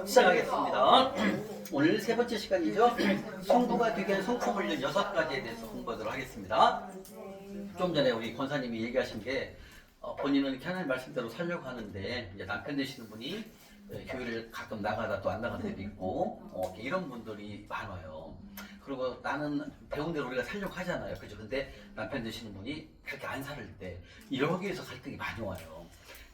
시작하겠습니다. 오늘 세 번째 시간이죠. 성부가 되게 한 성품을 6가지에 대해서 공부하도록 하겠습니다. 좀 전에 우리 권사님이 얘기하신 게 본인은 이렇게 하나님 말씀대로 살려고 하는데 이제 남편 되시는 분이 교회를 가끔 나가다 또 안 나가는 데도 있고 이런 분들이 많아요. 그리고 나는 배운 대로 우리가 살려고 하잖아요. 그죠? 근데 남편 되시는 분이 그렇게 안 살을 때 여기에서 갈등이 많이 와요.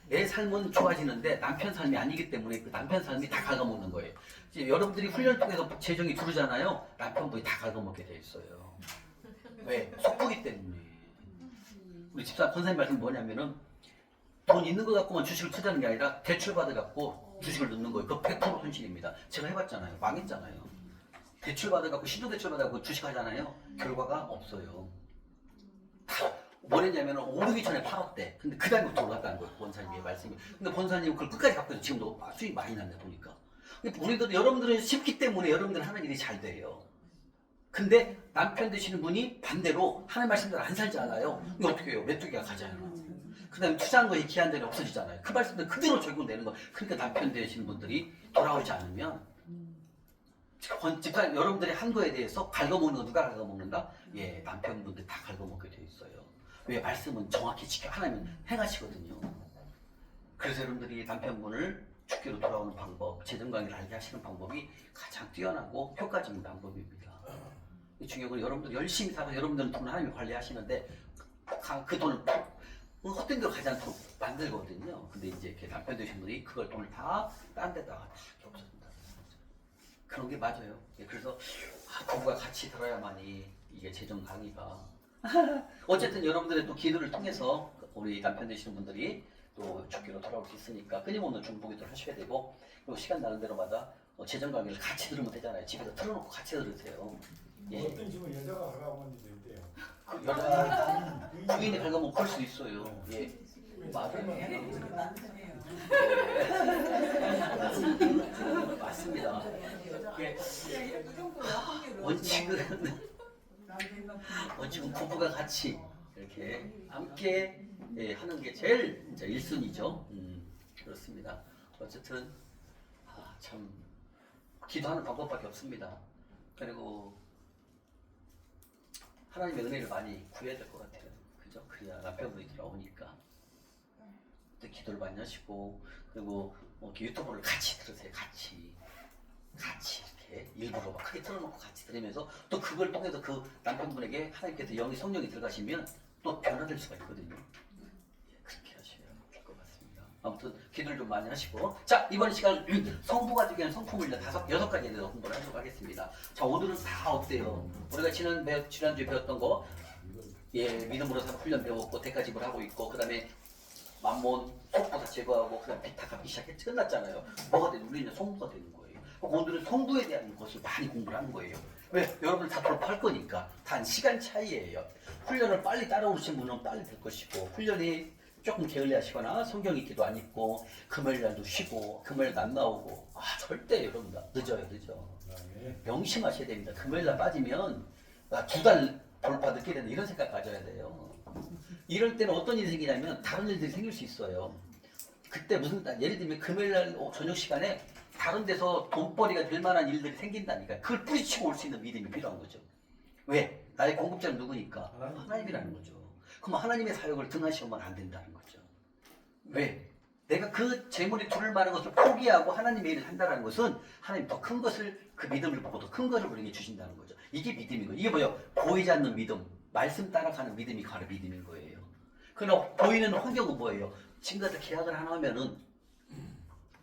내 삶은 좋아지는데 남편 삶이 아니기 때문에 그 남편 삶이 다 갉아먹는 거예요. 이제 여러분들이 훈련 통해서 재정이 두르잖아요. 남편분이 다 갉아먹게 돼 있어요. 왜? 속보기 때문에. 우리 집사 권사님 말씀 뭐냐면은 돈 있는 거 갖고만 주식을 투자하는 게 아니라 대출 받아 갖고 주식을 넣는 거예요. 그거 100% 손실입니다. 제가 해봤잖아요. 망했잖아요. 대출 받아 갖고 신도대출 받아 갖고 주식 하잖아요. 결과가 없어요. 뭘 했냐면 오르기 전에 팔았대. 근데 그 다음부터 올랐다는 거예요. 권사님의 말씀이. 근데 권사님은 그걸 끝까지 갖고 있어. 지금도 수익 많이 났네 보니까. 근데 우리도 여러분들은 쉽기 때문에 여러분들은 하는 일이 잘 돼요. 근데 남편 되시는 분이 반대로 하나님 말씀대로 안 살잖아요. 이거 어떻게 해요? 메뚜기가 가잖아요. 그 다음에 투자한 거에 기한 전에 없어지잖아요. 그 말씀대로 그대로 적용되는 거. 그러니까 남편 되시는 분들이 돌아오지 않으면 집사 여러분들이 한 거에 대해서 갉아먹는 거 누가 갉아먹는다? 예, 남편분들 다 갉아먹게 돼 있어요. 왜? 말씀은 정확히 지켜 하나님은 행하시거든요. 그래서 여러분들이 남편분을 주께로 돌아오는 방법, 재정관계를 알게 하시는 방법이 가장 뛰어나고 효과적인 방법입니다. 중요한 건 여러분들 열심히 살아서 여러분들은 돈을 하나님이 관리하시는데 그 돈을 헛된 데로 가지 않도록 만들거든요. 근데 이제 이렇게 남편 되신 분이 그걸 돈을 다 딴 데다가 다 없어진다. 그런 게 맞아요. 그래서 부부가 같이 들어야만이 이게 재정 강의가 어쨌든 여러분들의 또 기도를 통해서 우리 남편 되시는 분들이 또 주께로 돌아올 수 있으니까 끊임없는 중보기도를 하셔야 되고 그리고 시간 나는 대로마다 재정 강의를 같이 들으면 되잖아요. 집에서 틀어놓고 같이 들으세요. 예. 어떤 집은 여자가 가가면 있대요. 여자 부인이 갉아먹으면 그럴 수 있어요. 예. 맞아요. 맞습니다. 원칙은 부부가 같이 이렇게 함께 하는 게 제일 이제 1순위죠. 그렇습니다. 어쨌든 참 기도하는 방법밖에 없습니다. 그리고 하나님의 은혜를 많이 구해야 될 것 같아요. 그죠? 그래야 남편분이 돌아오니까. 또 기도를 많이 하시고 그리고 유튜브를 같이 들으세요. 같이 이렇게 일부러 막 크게 틀어놓고 같이 들으면서 또 그걸 통해서 그 남편분에게 하나님께서 영이 성령이 들어가시면 또 변화될 수가 있거든요. 그렇게 하시면 될 것 같습니다. 아무튼 기도를 좀 많이 하시고 자 이번 시간 성부가 되게 한 성품을 6가지에 대해서 공부를 하도록 하겠습니다. 자 오늘은 다 어때요? 우리가 지난주에 배웠던 거 믿음으로 사는 훈련 배웠고 대가집을 하고 있고 그 다음에 만몬, 속보다 제거하고 그다음 비타 갚기 시작했지 끝났잖아요. 뭐가 되는 우리는 성부가 되는 거예요. 오늘은 성부에 대한 것을 많이 공부를 하는 거예요. 왜? 여러분들 다 돌파할 거니까. 단 시간 차이예요. 훈련을 빨리 따라오신 분은 빨리 될 것이고 훈련이 조금 게을리하시거나 성경 읽기도 안 읽고 금요일날도 쉬고 금요일날 안 나오고 절대 여러분들 늦어. 명심하셔야 됩니다. 금요일날 빠지면 2달 돌파 늦게 된다 이런 생각 가져야 돼요. 이럴 때는 어떤 일이 생기냐면 다른 일들이 생길 수 있어요. 그때 무슨 예를 들면 금요일날 저녁 시간에 다른 데서 돈벌이가 될 만한 일들이 생긴다니까 그걸 뿌리치고 올 수 있는 믿음이 필요한 거죠. 왜? 나의 공급자는 누구니까? 하나님이라는 거죠. 그럼 하나님의 사역을 등한시하면 안 된다는 거죠. 왜? 내가 그 재물이 두를 만한 것을 포기하고 하나님의 일을 한다는 것은 하나님 더 큰 것을 그 믿음을 보고 더 큰 것을 우리에게 주신다는 거죠. 이게 믿음인 거예요. 이게 뭐예요? 보이지 않는 믿음, 말씀 따라가는 믿음이 바로 믿음인 거예요. 그러나 보이는 환경은 뭐예요? 지금 같은 계약을 하나 하면은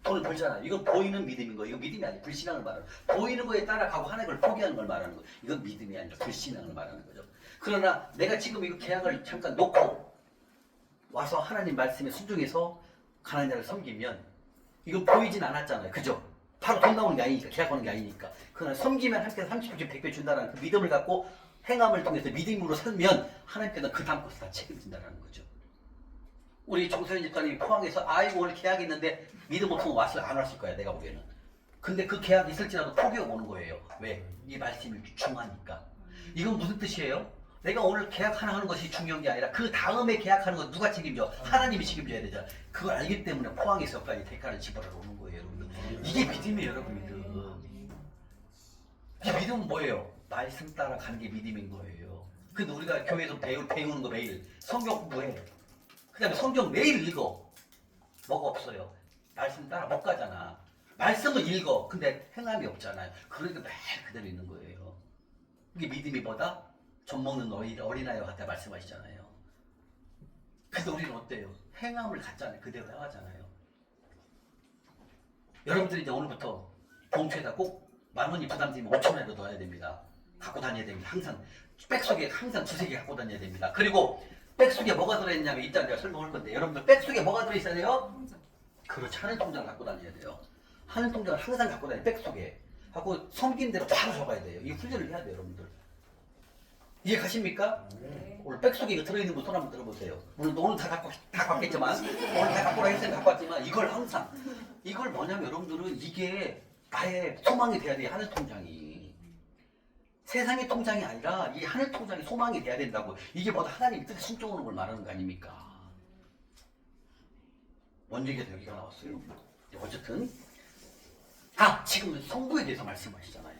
돈을 벌잖아요. 이건 보이는 믿음인 거예요. 이건 믿음이 아니고 불신앙을 말하는 거예요. 보이는 거에 따라가고 하나님을 포기하는 걸 말하는 거예요. 이건 믿음이 아니라 불신앙을 말하는 거죠. 그러나 내가 지금 이거 계약을 잠깐 놓고 와서 하나님 말씀에 순종해서 가난한 자를 섬기면 이건 보이진 않았잖아요. 그죠? 바로 돈 나오는 게 아니니까 계약하는 게 아니니까 그러나 섬기면 하나님께서 30배 100배 준다는 그 믿음을 갖고 행함을 통해서 믿음으로 살면 하나님께서 그 다음 것을 다 책임진다는 거죠. 우리 정서연 집사님이 포항에서 아이고 오늘 계약있는데 믿음 없으면 안 왔을 거야 내가 보기에는. 근데 그 계약이 있을지라도 포기하고 오는 거예요. 왜? 이 말씀이 중하니까. 이건 무슨 뜻이에요? 내가 오늘 계약 하나 하는 것이 중요한 게 아니라 그 다음에 계약하는 건 누가 책임져? 하나님이 책임져야 되잖아. 그걸 알기 때문에 포항에서까지 대가를 지불하러 오는 거예요, 여러분들. 이게 믿음이에요, 여러분. 믿음. 이 믿음은 뭐예요? 말씀 따라 가는 게 믿음인 거예요. 근데 우리가 교회에서 배우는 거 매일 성경 공부해. 그 다음에 성경 매일 읽어. 뭐가 없어요? 말씀 따라 못 가잖아. 말씀은 읽어. 근데 행함이 없잖아요. 그러니까 매일 그대로 있는 거예요. 이게 믿음이 뭐다? 젖 먹는 어린아이와 같다 말씀하시잖아요. 근데 우리는 어때요? 행함을 갖잖아요. 그대로 행하잖아요. 여러분들이 이제 오늘부터 봉투에다 꼭 10,000원이 부담되면 5,000원에도 넣어야 됩니다. 갖고 다녀야 됩니다. 항상 백속에 항상 2-3개 갖고 다녀야 됩니다. 그리고 백속에 뭐가 들어있냐면 이따 제가 설명할 건데 여러분들 백속에 뭐가 들어있어야 돼요? 그렇지. 하늘 통장을 갖고 다녀야 돼요. 하늘 통장을 항상 갖고 다녀요. 백속에 하고 섬긴 대로 바로 적어야 돼요. 이 훈련을 해야 돼요, 여러분들. 이해 가십니까? 네. 오늘 백속에 이거 들어있는 분 손 한번 들어보세요. 오늘 다 갖겠지만 오늘 다 갖고 했으니 갖고 왔지만 이걸 항상 이걸 뭐냐면 여러분들은 이게 나의 소망이 돼야 돼요. 하늘 통장이 세상의 통장이 아니라 이 하늘 통장이 소망이 돼야 된다고. 이게 뭐다 하나님이 뜻에 순종하는 걸 말하는 거 아닙니까? 뭔 얘기가 여기가 나왔어요. 어쨌든 지금 성부에 대해서 말씀하시잖아요.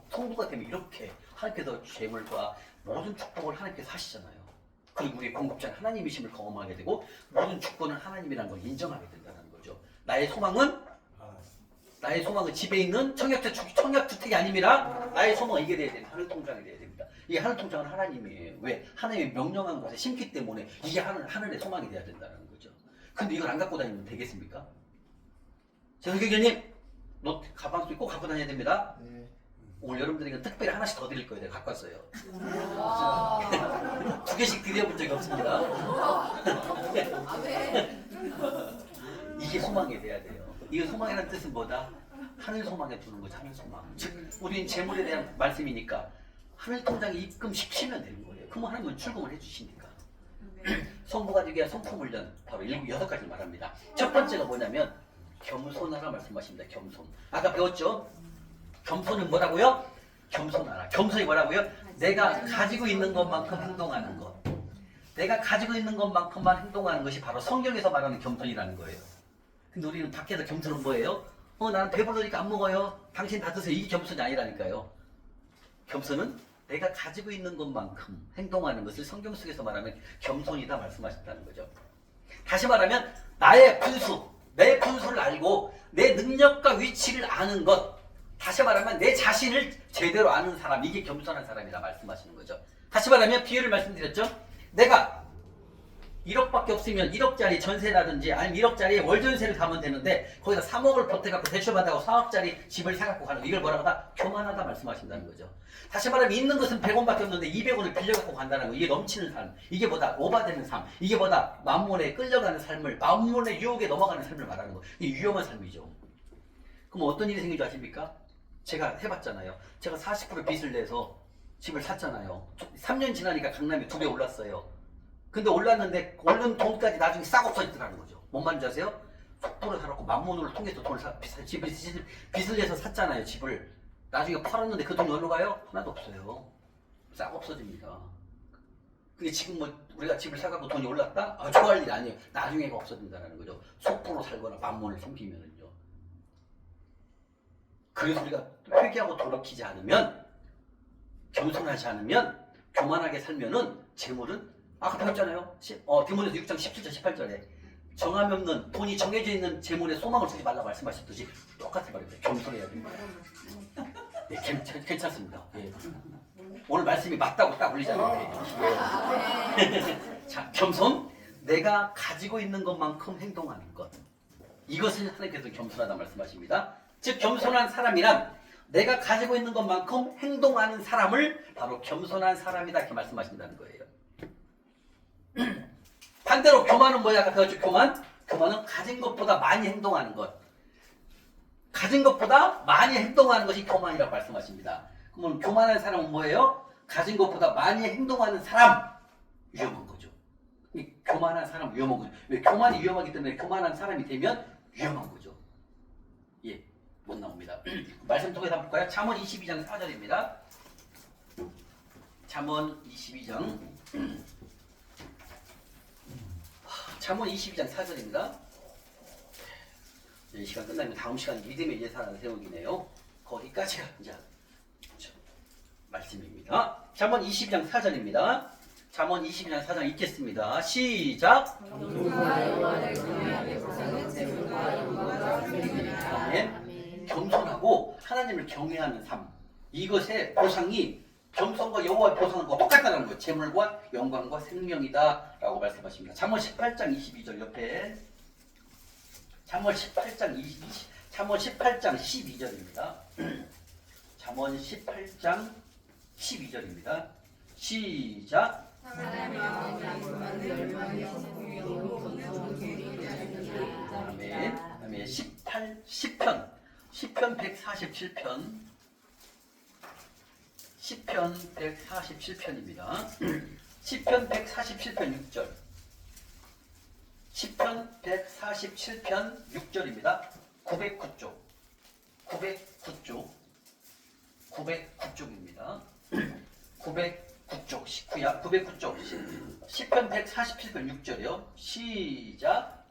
성부가 되면 이렇게 하나님께서 재물과 모든 축복을 하나님께서 하시잖아요. 그리고 우리의 공급자는 하나님이심을 경험하게 되고 모든 축복은 하나님이라는 걸 인정하게 된다는 거죠. 나의 소망은 집에 있는 청약주택이 아님이라 나의 소망은 이게 돼야 됩니다. 하늘 통장이 돼야 됩니다. 이 하늘 통장은 하나님이에요. 왜? 하나님이 명령한 곳에 심기 때문에 이게 하늘의 소망이 돼야 된다는 거죠. 근데 이걸 안 갖고 다니면 되겠습니까? 정교교님, 너 가방 속에 꼭 갖고 다녀야 됩니다. 네. 오늘 여러분들에게 특별히 하나씩 더 드릴 거예요. 내가 갖고 왔어요. 2개씩 드려본 적이 없습니다. 이게 소망이 돼야 돼요. 이게 소망이라는 뜻은 뭐다? 하늘 소망에 두는 거죠. 하늘 소망. 즉 우리는 재물에 대한 말씀이니까 하늘 통장에 입금시키면 되는 거예요. 그러면 하나님은 출금을 해주시니까. 성부가 되기 위한 성품훈련 바로 6가지를 말합니다. 첫 번째가 뭐냐면 겸손하라 말씀하십니다. 겸손. 아까 배웠죠? 겸손은 뭐라고요? 겸손하라. 겸손이 뭐라고요? 내가 가지고 있는 것만큼 행동하는 것. 내가 가지고 있는 것만큼만 행동하는 것이 바로 성경에서 말하는 겸손이라는 거예요. 근데 우리는 밖에서 겸손은 뭐예요? 나는 배부르니까 안 먹어요. 당신 다 드세요. 이게 겸손이 아니라니까요. 겸손은 내가 가지고 있는 것만큼 행동하는 것을 성경 속에서 말하면 겸손이다 말씀하셨다는 거죠. 다시 말하면 나의 분수, 내 분수를 알고 내 능력과 위치를 아는 것. 다시 말하면 내 자신을 제대로 아는 사람, 이게 겸손한 사람이라 말씀하시는 거죠. 다시 말하면 비유를 말씀드렸죠. 내가 1억밖에 없으면 1억짜리 전세라든지 아니면 1억짜리 월전세를 가면 되는데 거기다 3억을 보태갖고 대출받아고 4억짜리 집을 사갖고 가는 거, 이걸 뭐라고 하다? 교만하다 말씀하신다는 거죠. 다시 말하면 있는 것은 100원밖에 없는데 200원을 빌려갖고 간다는 거, 이게 넘치는 삶, 이게 뭐다? 오바되는 삶, 이게 뭐다? 만몬에 끌려가는 삶을, 만몬의 유혹에 넘어가는 삶을 말하는 거. 이게 위험한 삶이죠. 그럼 어떤 일이 생긴 줄 아십니까? 제가 해봤잖아요. 제가 40% 빚을 내서 집을 샀잖아요. 3년 지나니까 강남이 2배 올랐어요. 근데 올랐는데 오른 돈까지 나중에 싹 없어지더라는 거죠. 뭔 말인지 아세요? 속도를 사놓고 만문으로 통해서 빚을 내서 샀잖아요. 집을. 나중에 팔았는데 그 돈이 어디로 가요? 하나도 없어요. 싹 없어집니다. 그게 지금 우리가 집을 사갖고 돈이 올랐다? 좋아할 일이 아니에요. 나중에가 없어진다는 거죠. 속도로 살거나 만문을 섬기면은요. 그래서 우리가 회개하고 돌이키지 않으면, 겸손하지 않으면, 교만하게 살면은 재물은 아까 배웠잖아요. 디모데서 6장 17절 18절에 정함이 없는, 돈이 정해져 있는 재물에 소망을 두지 말라 말씀하셨듯이 똑같은 말입니다. 겸손해야 됩니다. 네, 괜찮습니다. 예. 오늘 말씀이 맞다고 딱 올리잖아요. 자, 겸손. 내가 가지고 있는 것만큼 행동하는 것. 이것을 하나님께서 겸손하다 말씀하십니다. 즉 겸손한 사람이란 내가 가지고 있는 것만큼 행동하는 사람을 바로 겸손한 사람이다 이렇게 말씀하신다는 거예요. 반대로 교만은 뭐야? 아까 배웠죠? 교만은 가진 것보다 많이 행동하는 것. 가진 것보다 많이 행동하는 것이 교만이라고 말씀하십니다. 그러면 교만한 사람은 뭐예요? 가진 것보다 많이 행동하는 사람. 위험한 거죠. 교만한 사람 위험한 거죠. 왜? 교만이 위험하기 때문에 교만한 사람이 되면 위험한 거죠. 예, 못 나옵니다. 말씀 통해서 볼까요? 잠언 22장 4절입니다. 잠언 22장. 잠언 22장 4절입니다. 이 시간 끝나면 다음 시간 믿음의 예산을 세우기네요. 거기까지가 이제 말씀입니다. 잠언 22장 4절입니다. 잠언 22장 4장 읽겠습니다. 시작. 아멘. 겸손하고 하나님을 경외하는 삶. 이것의 보상이 겸손과 여호와의 보상과 똑같다는 거예요. 재물과 영광과 생명이다라고 말씀하십니다. 잠언 18장 22절 옆에 잠언 18장 12절입니다. 잠언 18장 12절입니다. 시작. 아멘. 아멘. 10편 147편 147편입니다. 10편 147편 6절 10편 147편 6절입니다. 909쪽 909쪽입니다. 909쪽 19야 909쪽 10편 147편 6절이요. 시작.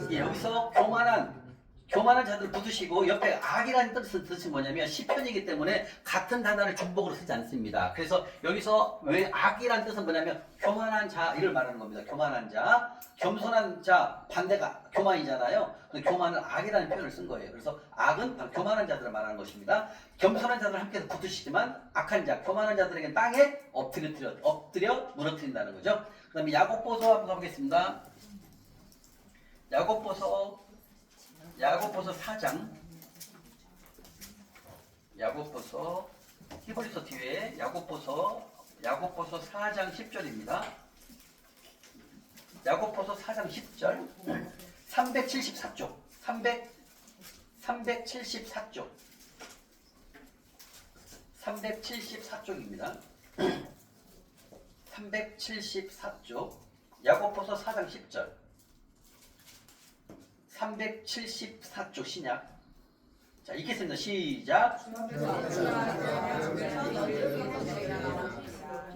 예, 여기서 교만한 자들 붙으시고 옆에 악이라는 뜻은 뭐냐면 시편이기 때문에 같은 단어를 중복으로 쓰지 않습니다. 그래서 여기서 왜 악이라는 뜻은 뭐냐면 교만한 자 이를 말하는 겁니다. 교만한 자, 겸손한 자 반대가 교만이잖아요. 그래서 교만은 악이라는 표현을 쓴 거예요. 그래서 악은 바로 교만한 자들을 말하는 것입니다. 겸손한 자들 함께 붙으시지만 악한 자, 교만한 자들에게 땅에 엎드려 무너뜨린다는 거죠. 그 다음에 야고보서 한번 가보겠습니다. 야고보서 4장 히브리서 뒤에 야고보서 4장 10절입니다. 야고보서 4장 10절 374쪽 374쪽입니다. 374쪽 야고보서 4장 10절 374쪽 신약. 자, 읽겠습니다. 시작.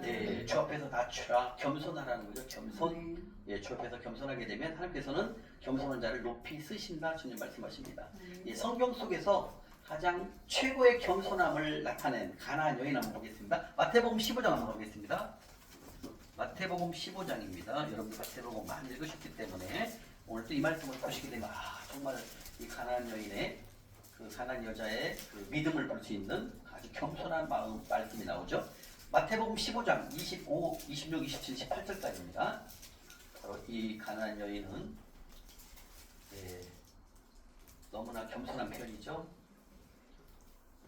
네, 주 앞에서 낮추라. 겸손하라는 거죠. 겸손. 예, 주 앞에서 겸손하게 되면 하나님께서는 겸손한 자를 높이 쓰신다. 주님 말씀하십니다. 예, 성경 속에서 가장 최고의 겸손함을 나타낸 가나안 여인 한번 보겠습니다. 마태복음 15장 한번 보겠습니다. 마태복음 15장입니다. 여러분 마태복음 많이 읽으셨기 때문에 오늘 또 이 말씀을 보시게 되면 정말 이 가나안 여인의 그 가나안 여자의 그 믿음을 볼 수 있는 아주 겸손한 마음 말씀이 나오죠. 마태복음 15장 25, 26, 27, 18절까지입니다. 바로 이 가나안 여인은 너무나 겸손한 편이죠.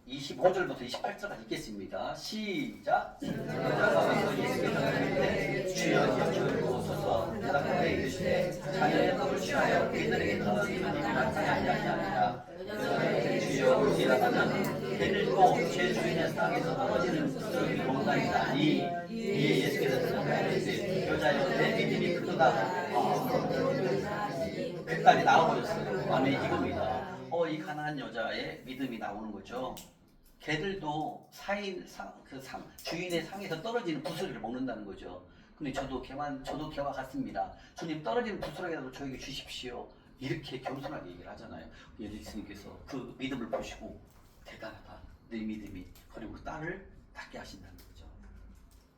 25절부터 28절까지 읽겠습니다. 시작. 여자가 예수께서 이르되 주여 저를 부어소서. 대답하되 이르시되 자녀의 떡을 취하여 그들에게 떠나지 아니하니라. 주여 일어나면 그들도 제 주인의 땅에서 떨어지는 부스러기 먹나이다 하니 이에 예수께서 대답하여 이르시되 여자여 내 믿음이 크도다. 그 딸이 나와버렸어요. 아멘. 이겁니다. 이 가난한 여자의 믿음이 나오는 거죠. 개들도 주인의 상에서 떨어지는 부스러기를 먹는다는 거죠. 근데 저도 개와 같습니다. 주님 떨어지는 부스러기라도 저에게 주십시오. 이렇게 겸손하게 얘기를 하잖아요. 예수님께서 그 믿음을 보시고 대단하다. 내 믿음이. 그리고 그 딸을 낫게 하신다는 거죠.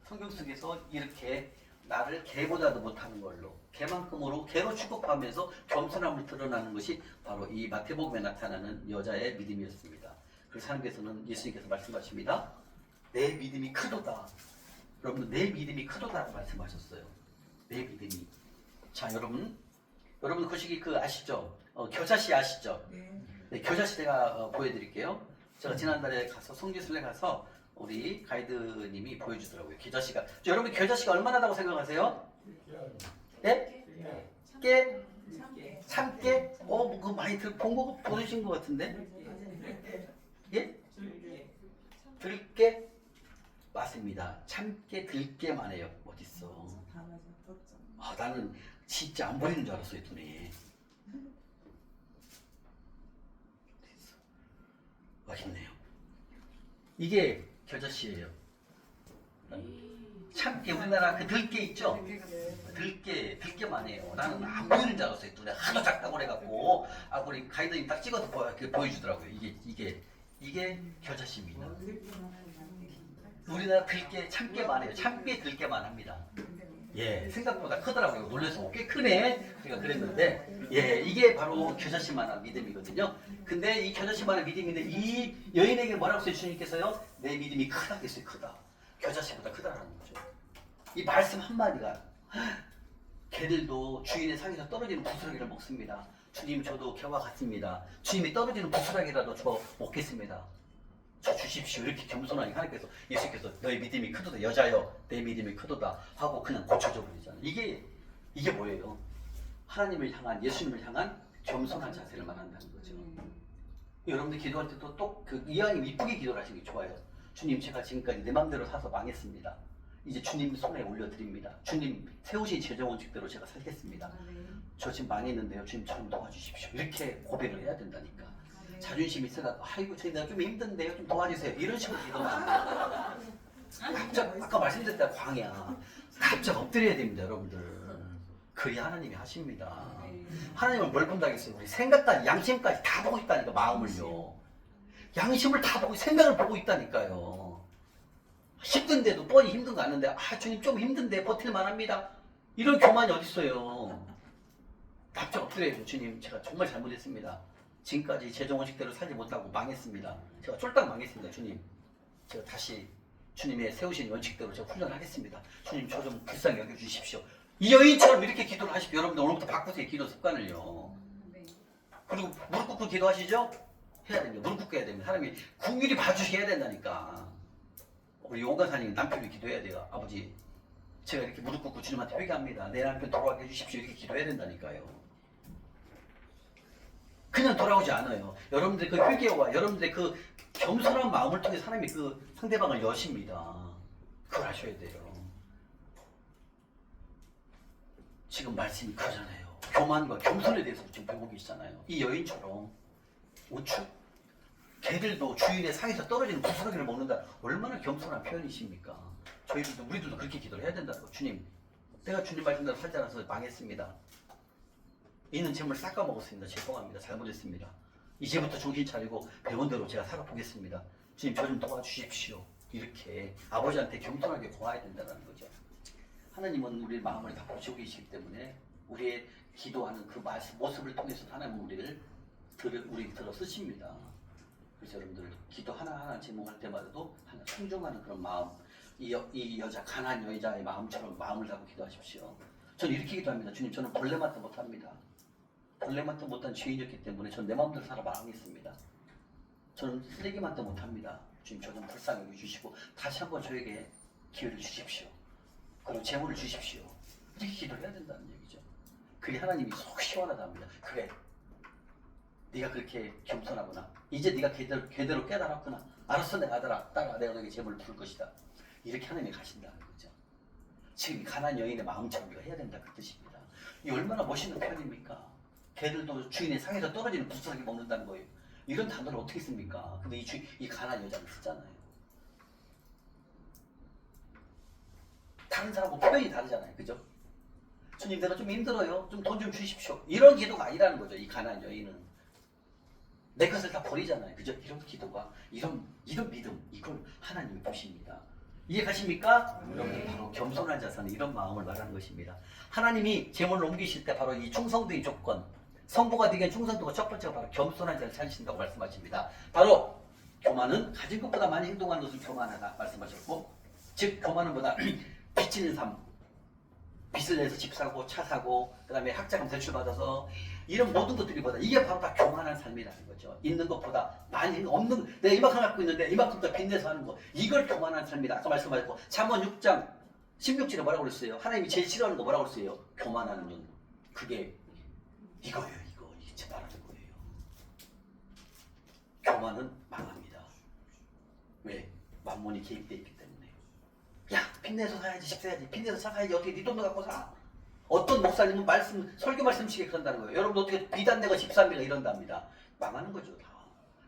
성경 속에서 이렇게 나를 개보다도 못하는 걸로 개만큼으로 개로 취급하면서 겸손함을 드러나는 것이 바로 이 마태복음에 나타나는 여자의 믿음이었습니다. 그래서 하나님께서는 예수님께서 말씀하십니다. 내 믿음이 크도다. 여러분 내 믿음이 크도다라고 말씀하셨어요. 내 믿음이. 자 여러분 그 시기 아시죠? 겨자씨 아시죠? 네, 겨자씨 제가 보여드릴게요. 제가 지난달에 가서 성지순례 가서 우리 가이드님이 보여주더라고요. 겨자씨가. 여러분 겨자씨가 얼마나 다고 생각하세요? 예? 깨? 참깨? 그거 많이 본 거 보신 것 같은데? 예? 들깨? 맞습니다. 참깨, 들깨만 해요. 어딨어? 나는 진짜 안 보이는 줄 알았어요, 눈에. 맛있네요. 이게 겨자씨예요. 참깨 우리나라 그 들깨 있죠? 들깨만 해요. 나는 안 보이는 줄 알았어요. 눈에 하도 작다고 그래갖고 우리 가이드님 딱 찍어서 보여주더라고요. 이게 겨자씨입니다. 우리나라 들깨 참깨만 해요. 참깨 들깨만 합니다. 예, 생각보다 크더라고요. 놀라서 꽤 크네. 제가 그랬는데, 예, 이게 바로 겨자씨만한 믿음이거든요. 근데 이 겨자씨만한 믿음인데 이 여인에게 뭐라고 써요? 주님께서요, 내 믿음이 크다 했어요. 크다. 겨자씨보다 크다라는 거죠. 이 말씀 한마디가 개들도 주인의 상에서 떨어지는 부스러기를 먹습니다. 주님 저도 개와 같습니다. 주님이 떨어지는 부스러기라도 저 먹겠습니다. 저 주십시오. 이렇게 겸손하게 하나님께서 예수께서 너의 믿음이 크도다 여자여 내 믿음이 크도다 하고 그냥 고쳐져 버리잖아요. 이게 뭐예요? 하나님을 향한 예수님을 향한 겸손한 자세를 말한다는 거죠. 여러분들 기도할 때도 또 그 이왕이면 이쁘게 기도를 하시는 게 좋아요. 주님 제가 지금까지 내 맘대로 사서 망했습니다. 이제 주님 손에 올려드립니다. 주님 세우신 재정원칙대로 제가 살겠습니다. 저 지금 망했는데요. 주님 저 좀 도와주십시오. 이렇게 고백을 해야 된다니까. 자존심이 있어가지고 아이고 저희 내가 좀 힘든데요. 좀 도와주세요. 이런 식으로 기도하면 안 돼요. 갑자기 아까 말씀드렸다 광야. 갑자기 엎드려야 됩니다. 여러분들. 그래야 하나님이 하십니다. 하나님은 뭘 본다 하겠어요? 우리 생각까지 양심까지 다 보고 있다니까. 마음을요. 양심을 다 보고 생각을 보고 있다니까요. 힘든데도 뻔히 힘든 거 아는데 주님 좀 힘든데 버틸만 합니다. 이런 교만이 어딨어요. 갑자기 엎드려야죠. 주님 제가 정말 잘못했습니다. 지금까지 재정원칙대로 살지 못하고 망했습니다. 제가 쫄딱 망했습니다. 주님 제가 다시 주님의 세우신 원칙대로 제가 훈련하겠습니다. 주님 저 좀 불쌍히 여겨주십시오. 이 여인처럼 이렇게 기도를 하십시오. 여러분들 오늘부터 바꾸세요. 기도 습관을요. 그리고 무릎 꿇고 기도하시죠? 해야 됩니다. 무릎 꿇고 해야 됩니다. 하나님이 궁일이 봐주셔야 된다니까. 우리 용가사님 남편이 기도해야 돼요. 아버지 제가 이렇게 무릎 꿇고 주님한테 회개합니다. 내 남편 돌아가게 해주십시오. 이렇게 기도해야 된다니까요. 그냥 돌아오지 않아요. 여러분들 그 회개와 여러분들 그 겸손한 마음을 통해 하나님이 그 상대방을 여십니다. 그걸 하셔야 돼요. 지금 말씀이 그러잖아요. 교만과 겸손에 대해서 지금 배우고 계시잖아요. 이 여인처럼 우측 개들도 주인의 상에서 떨어지는 부스러기를 먹는다. 얼마나 겸손한 표현이십니까? 우리들도 그렇게 기도를 해야 된다고. 주님, 내가 주님 말씀대로 살지 않아서 망했습니다. 있는 재물 싹 까먹었습니다. 죄송합니다. 잘못했습니다. 이제부터 정신 차리고 배운 대로 제가 살아보겠습니다. 주님 저 좀 도와주십시오. 이렇게 아버지한테 겸손하게 고아야 된다는 거죠. 하나님은 우리의 마음을 다 보시고 계시기 때문에 우리의 기도하는 그 모습을 통해서 하나님은 우리 들어 쓰십니다. 그래서 여러분들 기도 하나하나 제목할 때마다도 하나 순종하는 그런 마음, 이 여자 가난한 여자의 마음처럼 마음을 갖고 기도하십시오. 저는 이렇게 기도합니다. 주님 저는 벌레맛도 못합니다. 벌레맛도 못한 죄인이었기 때문에 저는 내 마음대로 살아 망했습니다. 저는 쓰레기맛도 못합니다. 주님 저 좀 불쌍히 여겨주시고 다시 한번 저에게 기회를 주십시오. 그리고 재물을 주십시오. 이렇게 기도를 해야 된다는 얘기죠. 그게 하나님이 속 시원하답니다. 그래 네가 그렇게 겸손하구나. 이제 네가 걔대로 깨달았구나. 알았어 내 아들아 딸아 내가 너에게 재물을 풀 것이다. 이렇게 하나님이 가신다는 거죠. 지금 가난한 여인의 마음처럼 우리가 해야 된다 그 뜻입니다. 이 얼마나 멋있는 표현입니까? 개들도 주인의 상에서 떨어지는 부스러기 먹는다는 거예요. 이런 단어를 어떻게 씁니까? 근데 이 가난한 여자는 쓰잖아요. 다른 사람하고 표현이 다르잖아요. 그죠? 주님 내가 좀 힘들어요. 좀 돈 좀 주십시오. 이런 기도가 아니라는 거죠. 이 가난한 여인은. 내 것을 다 버리잖아요. 그죠? 이런 기도가, 이런 믿음, 이걸 하나님이 보십니다. 이해가십니까? 여러분들 바로 겸손한 자세는 이런 마음을 말하는 것입니다. 하나님이 재물을 옮기실 때 바로 이 충성도의 조건, 성부가 되기 위한 충성도가 첫 번째가 바로 겸손한 자를 찾으신다고 말씀하십니다. 바로 교만은 가진 것보다 많이 행동하는 것을 교만하다 말씀하셨고, 즉 교만은 뭐다? 빚 지는 삶, 빚을 내서 집 사고 차 사고 그 다음에 학자금 대출 받아서 이런 모든 것들이 보다 이게 바로 다 교만한 삶이라는 거죠. 있는 것보다 많이 없는 내가 이만큼 갖고 있는데 이만큼 더 빚내서 하는 거 이걸 교만한 삶이다. 아까 말씀하셨고 잠언 6장 16절에 뭐라고 그랬어요? 하나님이 제일 싫어하는 거 뭐라고 그랬어요? 교만하는 눈. 그게 이거예요. 이게 제 말하는 거예요. 교만은 망합니다. 왜? 만몬이 개입되어 있기 때문에. 야 빚내서 사야지 집 사야지 빚내서 차 사야지 어떻게 네 돈도 갖고 사. 어떤 목사님은 설교 말씀식에 그런다는 거예요. 여러분 어떻게 빚 안 내고 집 삽니까 이런답니다. 망하는 거죠 다.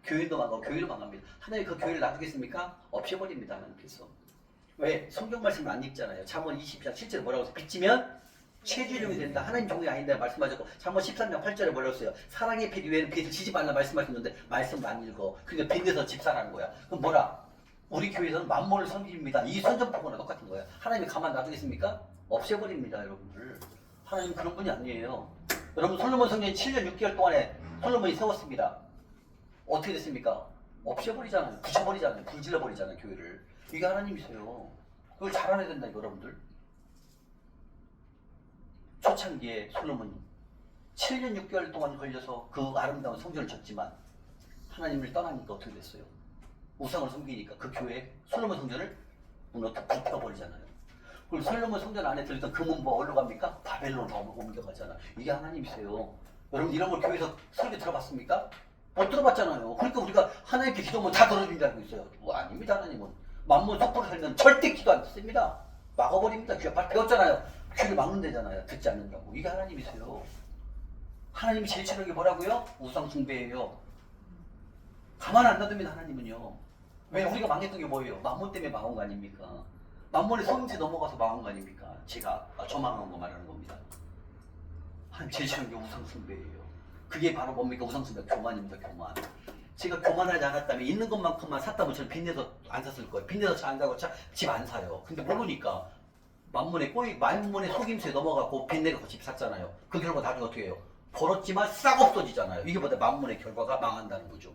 교회도 망하고 교회를 망합니다. 하나님 그 교회를 놔두겠습니까? 없애버립니다. 하나님께서. 왜? 성경 말씀을 안 읽잖아요. 잠언 22장 7절에 뭐라고 해서 빚지면 체질용이 된다. 하나님 종이 아닌데 말씀하셨고 잠언 13장 8절에 뭐라고 했어요? 사랑의 빛 위에는 빚을 지지 말라 말씀하셨는데 말씀 안 읽어. 그러니까 빚내서 집사라는 거야. 그럼 뭐라? 우리 교회에서는 만몬을 섬깁니다. 이 선전포고나 똑같은 거야. 하나님이 가만 놔두겠습니까? 없애버립니다. 여러분들. 하나님 그런 분이 아니에요. 여러분 솔로몬 성전이 7년 6개월 동안에 솔로몬이 세웠습니다. 어떻게 됐습니까? 없애버리잖아요. 부셔버리잖아요. 불질러버리잖아요. 교회를. 이게 하나님이세요. 그걸 잘 알아야 된다 이거 여러분들. 초창기에 솔로몬이 7년 6개월 동안 걸려서 그 아름다운 성전을 졌지만 하나님을 떠나니까 어떻게 됐어요? 우상을 섬기니까 그 교회 솔로몬 성전을 불태워버리잖아요. 그리고 솔로몬 성전 안에 들었던 금은보가 어디로 갑니까? 바벨론으로 옮겨가잖아. 이게 하나님이세요. 여러분 이런 걸 교회에서 설교 들어봤습니까? 못 들어봤잖아요. 그러니까 우리가 하나님께 기도하면 다 들어준다고 알고 있어요. 뭐 아닙니다. 하나님은 만문 속보를 살면 절대 기도 안 듣습니다. 막아버립니다. 귀가 배웠잖아요. 귀를 막는 데잖아요. 듣지 않는다고. 이게 하나님이세요. 하나님이 제일 싫은 게 뭐라고요? 우상 숭배예요. 가만 안 놔둡니다. 하나님은요. 왜? 우리가 망했던 게 뭐예요? 만문 때문에 망한 거 아닙니까? 만문의 속임수에 넘어가서 망한 거 아닙니까? 제가 저 망한 거 말하는 겁니다. 하나님 제일 싫은 게 우상 숭배예요. 그게 바로 뭡니까? 우상 숭배 교만입니다. 교만. 제가 교만하지 않았다면 있는 것만큼만 샀다면 저는 빚내서 안 샀을 거예요. 빚내서 차 안 사고 집 안 사요. 근데 모르니까 만문의 속임수에 넘어가고 빚내고 집 샀잖아요. 그 결과 나중에 어떻게 해요? 벌었지만 싹 없어지잖아요. 이게 뭐다? 만문의 결과가 망한다는 거죠.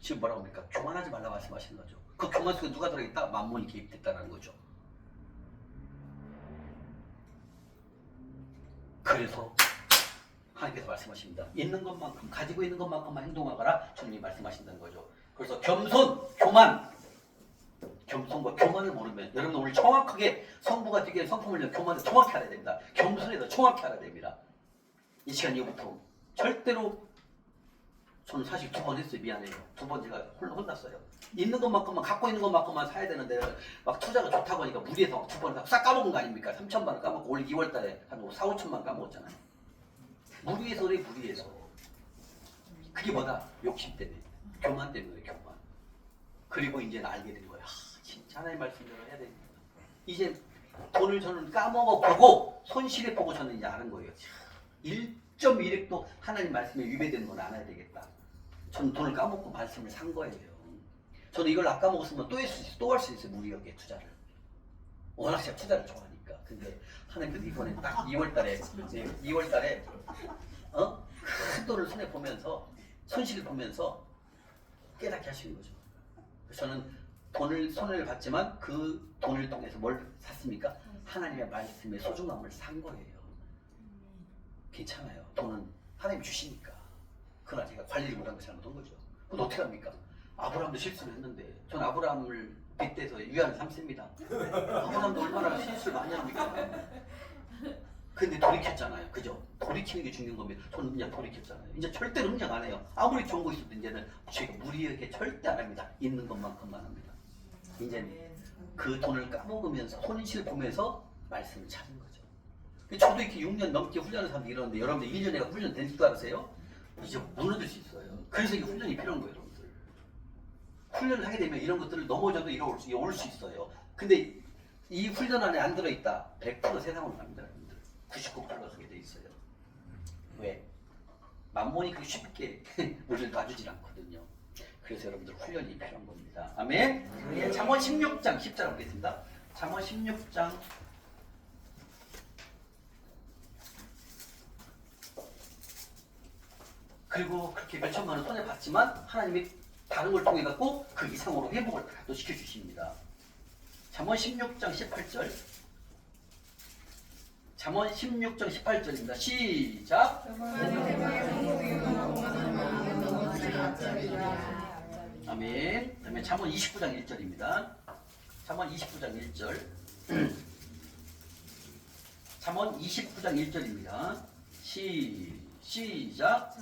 지금 뭐라고 합니까? 교만하지 말라 말씀하시는 거죠. 그 교만 속에 누가 들어있다? 만문이 개입됐다는 거죠. 그래서 하나님께서 말씀하십니다. 있는 것만큼, 가지고 있는 것만큼만 행동하거라. 주님이 말씀하신다는 거죠. 그래서 겸손, 교만. 겸손과 교만을 모르면 여러분 오늘 정확하게 성부가 되기 위해 성품을 교만을 정확히 알아야 됩니다. 겸손에도 정확히 알아야 됩니다. 이 시간 이후부터 절대로 저는 사실 2번 했어요. 미안해요. 2번 제가 혼났어요. 있는 것만큼만 갖고 있는 것만큼만 사야 되는데 막 투자가 좋다고 하니까 무리해서 2번 싹 까먹은 거 아닙니까? 3천만 원 까먹고 올 2월 달에 한 4, 5천만 원 까먹었잖아요. 무리해서 그래 무리해서. 그게 뭐다? 욕심 때문에. 교만 때문에 교만. 그리고 이제는 알게 된 거야. 진짜 하나님 말씀대로 해야 됩니다. 이제 돈을 저는 까먹어 보고 손실해 보고 저는 이제 아는 거예요. 1.1획도 하나님 말씀에 위배되는 건 알아야 되겠다. 저는 돈을 까먹고 말씀을 산 거예요. 저는 이걸 안 까먹었으면 또 할 수 있어요. 무리하게 투자를. 워낙 제가 투자를 좋아하니까. 근데 하나님께서 이번에 딱 2월달에 큰 돈을 손에 보면서 손실을 보면서 깨닫게 하시는 거죠. 저는 돈을 손해를 봤지만 그 돈을 통해서 뭘 샀습니까? 하나님의 말씀의 소중함을 산 거예요. 괜찮아요. 돈은 하나님 주시니까. 그러나 제가 관리를 못한 거 잘못한 거죠. 그럼 어떻게 합니까? 아브라함도 실수를 했는데 전 아브라함을 빗대서 위안을 삼습니다. 아브라함도 얼마나 실수를 많이 합니까? 근데 돌이켰잖아요. 그죠? 돌이키는 게 중요한 겁니다. 저는 이제 돌이켰잖아요. 이제 절대로 음력 안 해요. 아무리 좋은 거 있어도 이제는 제가 무리하게 절대 안 합니다. 있는 것만큼만 합니다. 이제는 그 돈을 까먹으면서 손실 보면서 말씀을 찾는 거죠. 저도 이렇게 6년 넘게 훈련을 하면서 이러는데 여러분들 1년에 훈련 된 줄 아세요? 이제 무너질 수 있어요. 그래서 이게 훈련이 필요한 거예요. 여러분들. 훈련을 하게 되면 이런 것들을 넘어져도 올 수 있어요. 근데 이 훈련 안에 안 들어있다. 100% 세상으로 갑니다. 여러분들. 99%가 그게 돼 있어요. 왜? 만몬이 그렇게 쉽게 우리를 놔주질 않거든요. 그래서 여러분들 훈련이 필요한 겁니다. 아멘? 예, 잠언 16장 10절 보겠습니다. 잠언 16장 그리고 그렇게 몇 천만 원 손해 봤지만 하나님이 다른 걸 통해 갖고 그 이상으로 회복을 또 시켜주십니다. 잠언 16장 18절 잠언 16장 18절입니다. 시작! 아멘. 그다음에 잠언 29장 1절입니다. 잠언 29장 1절. 잠언 29장 1절입니다. 시작.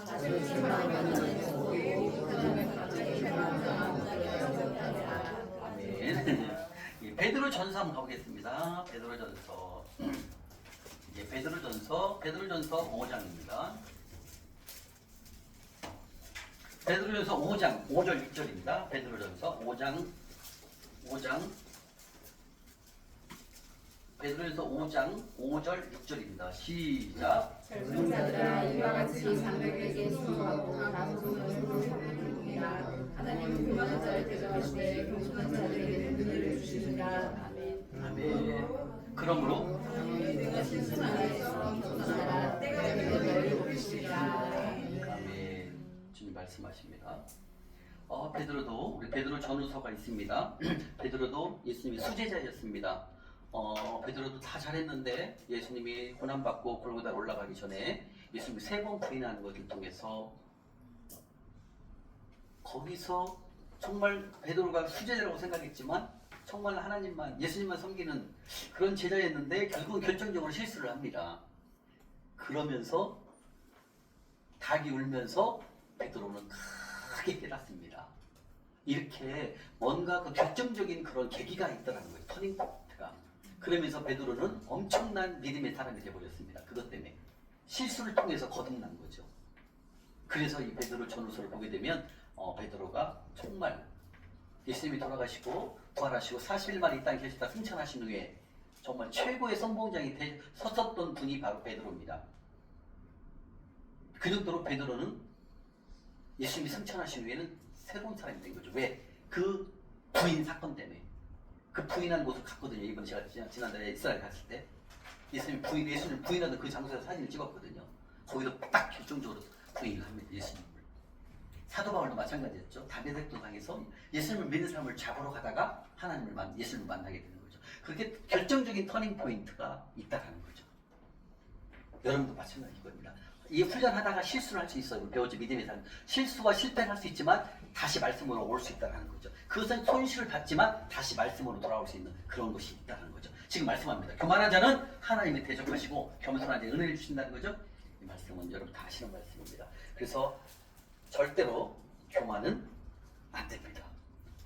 아멘. 베드로전서 한번 가보겠습니다. 베드로전서. 베드로전서 5장입니다. 베드로전서 5장 5절 6절입니다. 베드로전서 5장 베드로전서 5장 5절 6절입니다. 시작. 젊은 자들아 이와 같이 장로에게 순종하고 나소서 순종하라. 하나님은 교만한 자를 대적하시되 겸손한 자들에게 은혜를 주시느니라. 아멘. 아멘. 그러므로 내가 실수하여서 겸손하라. 때가 되면 너희를 보시리라. 아멘. 주님 말씀하십니다. 베드로도 우리 베드로 전후서가 있습니다. 베드로도 예수님의 수제자였습니다. 베드로도 다 잘했는데 예수님이 고난받고 골고다로 올라가기 전에 예수님이 3번 부인하는 것을 통해서 거기서 정말 베드로가 수제자라고 생각했지만 정말 하나님만 예수님만 섬기는 그런 제자였는데 결국은 결정적으로 실수를 합니다. 그러면서 닭이 울면서 베드로는 크게 깨닫습니다. 이렇게 뭔가 그 결정적인 그런 계기가 있더라는 거예요. 터닝 포인트가. 그러면서 베드로는 엄청난 믿음의 사람이 되어버렸습니다. 그것 때문에 실수를 통해서 거듭난 거죠. 그래서 이 베드로 전후서를 보게 되면 베드로가 정말 예수님이 돌아가시고 부활하시고 40일만 이 땅에 계시다 승천하신 후에 정말 최고의 선봉장이 섰었던 분이 바로 베드로입니다. 그 정도로 베드로는 예수님이 승천하신 후에는 새로운 사람이 된 거죠. 왜? 그 부인 사건 때문에. 그 부인한 곳을 갔거든요. 이번 제가 지난달에 이스라엘 갔을 때 예수님을 부인하던 그 장소에서 사진을 찍었거든요. 거기서 딱 결정적으로 부인을 합니다. 예수님을. 사도 바울도 마찬가지였죠. 다메섹도 당해서 예수님을 믿는 사람을 잡으러 가다가 예수님을 만나게 되는 거죠. 그렇게 결정적인 터닝 포인트가 있다는 거죠. 여러분도 마찬가지일 겁니다. 이 훈련하다가 실수를 할 수 있어요. 배우지 믿음의 삶. 실수와 실패를 할 수 있지만 다시 말씀으로 올 수 있다는 거죠. 그것은 손실을 받지만 다시 말씀으로 돌아올 수 있는 그런 것이 있다는 거죠. 지금 말씀합니다. 교만한 자는 하나님이 대적하시고 겸손한 자에 은혜를 주신다는 거죠. 이 말씀은 여러분 다 아시는 말씀입니다. 그래서 절대로 교만은 안 됩니다.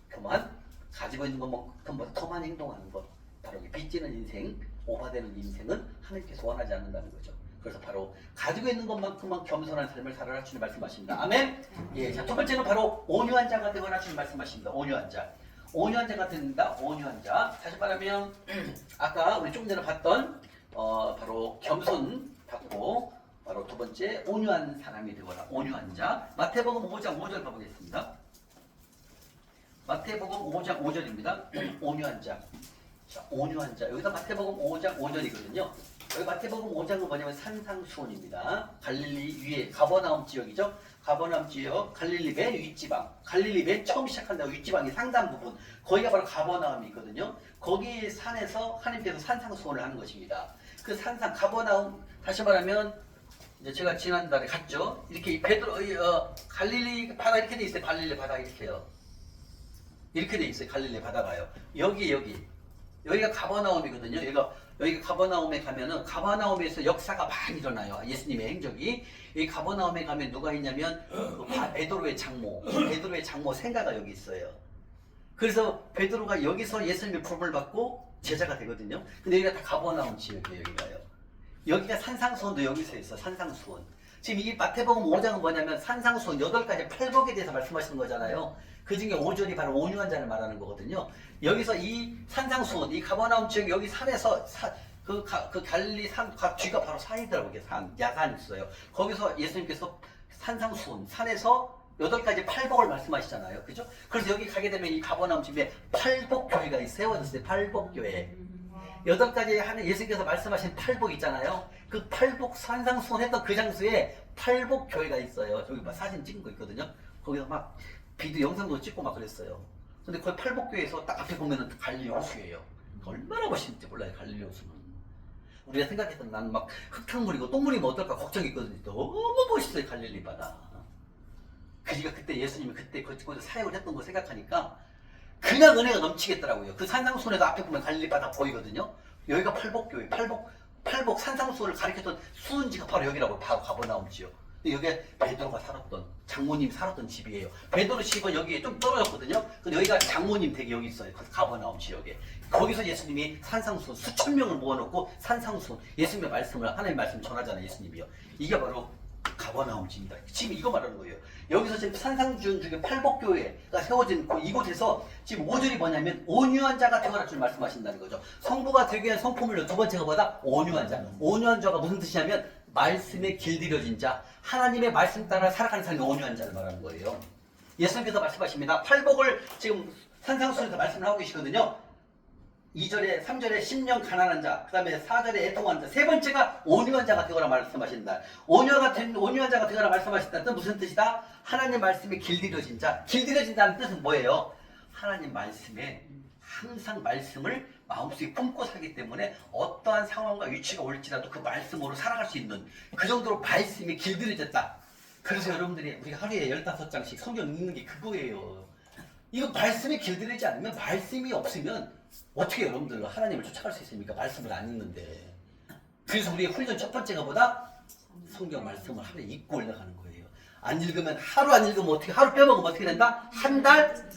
교만, 가지고 있는 것만큼 더만 행동하는 것, 바로 빚지는 인생, 오바되는 인생은 하나님께서 원하지 않는다는 거죠. 그래서 바로 가지고 있는 것만큼만 겸손한 삶을 살아라 주님 말씀하십니다. 아멘. 예, 자, 두 번째는 바로 온유한 자가 되거나 주님 말씀하십니다. 온유한 자. 온유한 자가 된다. 온유한 자. 다시 말하면 아까 우리 조금 전에 봤던 바로 겸손 받고 바로 두 번째 온유한 사람이 되거나 온유한 자. 마태복음 5장 5절 가보겠습니다. 마태복음 5장 5절입니다. 온유한 자. 자, 온유한 자. 여기다 마태복음 5장 5절이거든요. 여기 마태복음 5장은 뭐냐면 산상수훈입니다. 갈릴리 위에 가버나움 지역이죠. 가버나움 지역, 갈릴리 맨 윗지방, 갈릴리 맨 처음 시작한다고 윗지방의 상단 부분, 거기가 바로 가버나움이거든요. 거기 산에서 하나님께서 산상수훈을 하는 것입니다. 그 산상 가버나움, 다시 말하면 이제 제가 지난달에 갔죠. 이렇게 갈릴리 바다 이렇게 돼 있어요. 갈릴리 바다 이렇게요. 이렇게 돼 있어요. 갈릴리 바다가요. 여기가 가버나움이거든요. 여기가 가버나움에 가면은 가버나움에서 역사가 많이 일어나요. 예수님의 행적이. 여기 가버나움에 가면 누가 있냐면 베드로의 장모 생가가 여기 있어요. 그래서 베드로가 여기서 예수님의 부름을 받고 제자가 되거든요. 근데 여기가 다 가버나움 지역이에요. 여기가 산상수훈도 여기서 있어. 산상수훈. 지금 이 마태복음 5장은 뭐냐면 산상수훈 8가지 팔복에 대해서 말씀하시는 거잖아요. 그 중에 5절이 바로 온유한 자를 말하는 거거든요. 여기서 이 산상수훈, 이 가버나움 지역 여기 산에서 그 갈릴리 산 뒤가 바로 산이더라고요. 야산이 있어요. 거기서 예수님께서 산상수훈, 산에서 8가지 팔복을 말씀하시잖아요. 그죠? 그래서 여기 가게 되면 이 가버나움 집에 팔복교회가 세워졌어요. 팔복교회. 8가지 하는 예수님께서 말씀하신 팔복 있잖아요. 그 팔복 산상수훈 했던 그 장소에 팔복교회가 있어요. 저기 막 사진 찍은 거 있거든요. 거기서 막 비디오 영상도 찍고 막 그랬어요. 근데 거기 팔복교회에서 딱 앞에 보면은 갈릴리 호수예요. 얼마나 멋있는지 몰라요. 갈릴리 호수는. 우리가 생각했던 나는 막 흙탕물이고 똥물이면 어떨까 걱정했거든요. 너무 멋있어요. 갈릴리 바다. 그러니까 그때 예수님이 그때 거기서 사역을 했던 거 생각하니까 그냥 은혜가 넘치겠더라고요. 그 산상수훈에도 앞에 보면 갈릴리 바다 보이거든요. 여기가 팔복교회, 팔복 산상수훈을 가리켰던 수훈지가 바로 여기라고 바로 가버나움 지역. 여기에 베드로가 살았던 장모님 살았던 집이에요. 베드로 집은 여기에 좀 떨어졌거든요. 근데 여기가 장모님 댁이 여기 있어요. 그 가버나움 지역에. 거기서 예수님이 산상수훈 수천 명을 모아놓고 산상수훈 예수님의 말씀을 하나님의 말씀 전하잖아요. 예수님이요. 이게 바로 나옴집니다. 지금 이거 말하는 거예요. 여기서 지금 산상주연 중에 팔복교회가 세워진 이곳에서 지금 5절이 뭐냐면 온유한 자가 되거라 줄 말씀하신다는 거죠. 성부가 되기 위한 성품을 두 번째가 뭐다? 온유한 자. 온유한 자가 무슨 뜻이냐면 말씀에 길들여진 자, 하나님의 말씀 따라 살아가는 사람이 온유한 자를 말하는 거예요. 예수님께서 말씀하십니다. 팔복을 지금 산상수에서 말씀을 하고 계시거든요. 2절에 3절에 10년 가난한 자, 그 다음에 4절에 애통하는 자, 세 번째가 온유한 자가 되거라 말씀하신다. 온유한 자가 되거라 말씀하신다는 뜻은 무슨 뜻이다? 하나님 말씀에 길들여진 자. 길들여진다는 뜻은 뭐예요? 하나님 말씀에 항상 말씀을 마음속에 품고 살기 때문에 어떠한 상황과 위치가 올지라도 그 말씀으로 살아갈 수 있는 그 정도로 말씀이 길들여졌다. 그래서 여러분들이 우리가 하루에 15장씩 성경 읽는 게 그거예요. 이거 말씀이 길들이지 않으면, 말씀이 없으면 어떻게 여러분들 하나님을 쫓아갈 수 있습니까? 말씀을 안 읽는데. 그래서 우리의 훈련 첫 번째가 뭐다? 성경 말씀을 하루에 읽고 올라가는 거예요. 안 읽으면, 하루 안 읽으면 어떻게, 하루 빼먹으면 어떻게 된다? 한 달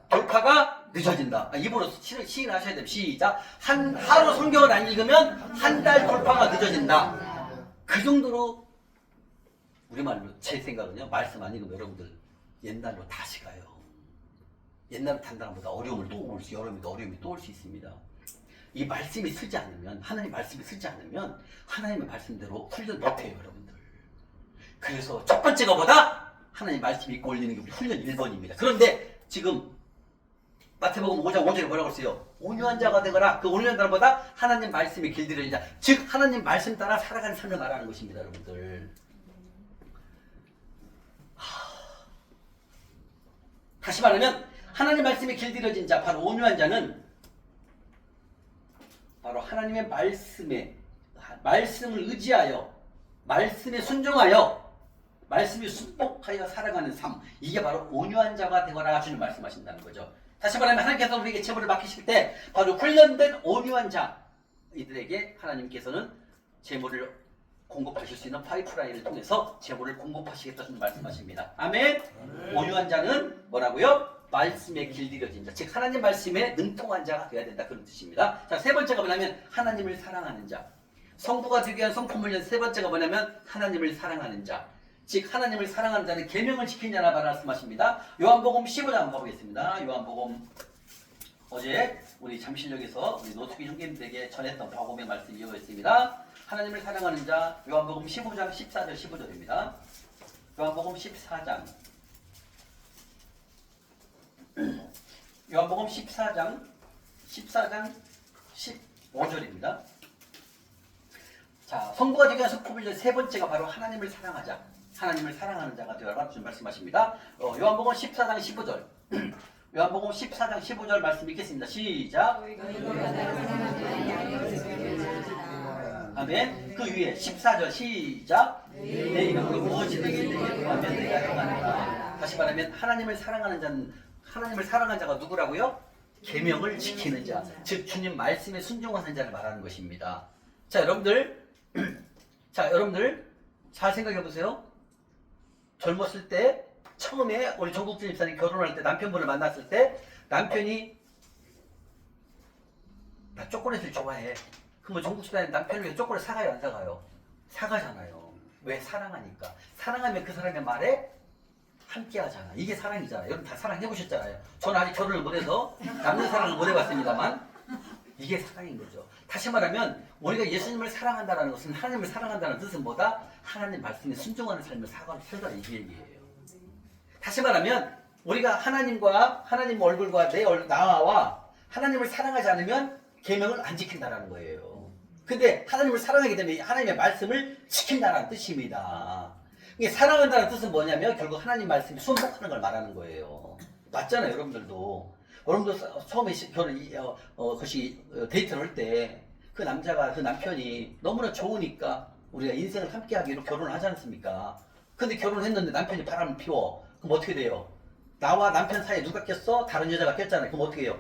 돌파가 늦어진다. 입으로 시인하셔야 됩니다. 시작. 하루 성경을 안 읽으면 한 달 돌파가 늦어진다. 그 정도로 우리말로 제 생각은요, 말씀 안 읽으면 여러분들 옛날로 다시 가요. 옛날 단단보다 어려움이 또 올 수 있습니다. 이 말씀이 쓰지 않으면, 하나님 말씀이 쓰지 않으면 하나님의 말씀대로 훈련 못해요, 여러분들. 그래서 첫 번째가 뭐다? 하나님 말씀 읽고 올리는 게 우리 훈련 1번입니다. 그런데 지금 마태복음 5장 5절에 뭐라고 했어요? 온유한 자가 되거라. 그 온유한 자는 뭐다? 하나님 말씀에 길들여진 자. 즉 하나님 말씀 따라 살아가는 삶을 말하는 것입니다, 여러분들. 다시 말하면 하나님 말씀에 길들여진 자, 바로 온유한 자는 바로 하나님의 말씀을 의지하여, 말씀에 순종하여, 말씀에 순복하여 살아가는 삶, 이게 바로 온유한 자가 되거라 주님 말씀하신다는 거죠. 다시 말하면 하나님께서 우리에게 재물을 맡기실 때 바로 훈련된 온유한 자, 이들에게 하나님께서는 재물을 공급하실 수 있는 파이프라인을 통해서 재물을 공급하시겠다 주님 말씀하십니다. 아멘. 온유한 자는 뭐라고요? 말씀에 길들여진 자, 즉 하나님 말씀에 능통한 자가 되어야 된다, 그런 뜻입니다. 자, 세 번째가 뭐냐면 하나님을 사랑하는 자. 성부가 되기 위한 성품을 위한 세 번째가 뭐냐면 하나님을 사랑하는 자. 즉 하나님을 사랑하는 자는 계명을 지키냐라 말씀하십니다. 요한복음 15장 한번 보겠습니다. 요한복음, 어제 우리 잠실역에서 우리 노숙인 형님들에게 전했던 복음의 말씀 이어있습니다. 하나님을 사랑하는 자, 요한복음 15장 14절 15절입니다. 요한복음 14장 15절입니다. 자, 성부가 되기 위한 성품을 세 번째가 바로 하나님을 사랑하자. 하나님을 사랑하는 자가 되어라 주님 말씀하십니다. 요한복음 14장 15절. 요한복음 14장 15절 말씀 읽겠습니다. 시작. 아멘. 그 위에 14절 시작. 내 이름으로 무엇이든지 내게 구하면 내가 행하리라. 다시 말하면 하나님을 사랑하는 자는, 하나님을 사랑하는 자가 누구라고요? 계명을 지키는 자, 즉 주님 말씀에 순종하는 자를 말하는 것입니다. 자, 여러분들 잘 생각해 보세요. 젊었을 때 처음에 우리 정국진 집사님 결혼할 때 남편분을 만났을 때 남편이 나 초콜릿을 좋아해. 그러면 정국진 집사님 남편을 위해 초콜릿 사가요, 안 사가요? 사가잖아요. 왜? 사랑하니까. 사랑하면 그 사람의 말에 함께 하잖아. 이게 사랑이잖아요. 여러분 다 사랑해보셨잖아요. 저는 아직 결혼을 못해서 남는 사랑을 못 해봤습니다만 이게 사랑인 거죠. 다시 말하면 우리가 예수님을 사랑한다는 것은, 하나님을 사랑한다는 뜻은 뭐다? 하나님 말씀에 순종하는 삶을 살더라, 이 얘기예요. 다시 말하면 우리가 하나님과, 하나님 얼굴과 나와 하나님을 사랑하지 않으면 계명을 안 지킨다는 거예요. 근데 하나님을 사랑하기 때문에 하나님의 말씀을 지킨다는 뜻입니다. 이게 사랑한다는 뜻은 뭐냐면 결국 하나님 말씀에 순복하는 걸 말하는 거예요. 맞잖아요, 여러분들도. 여러분도 처음에 데이트를 할 때 그 남자가, 그 남편이 너무나 좋으니까 우리가 인생을 함께 하기로 결혼을 하지 않습니까? 근데 결혼을 했는데 남편이 바람을 피워. 그럼 어떻게 돼요? 나와 남편 사이에 누가 꼈어? 다른 여자가 꼈잖아요. 그럼 어떻게 해요?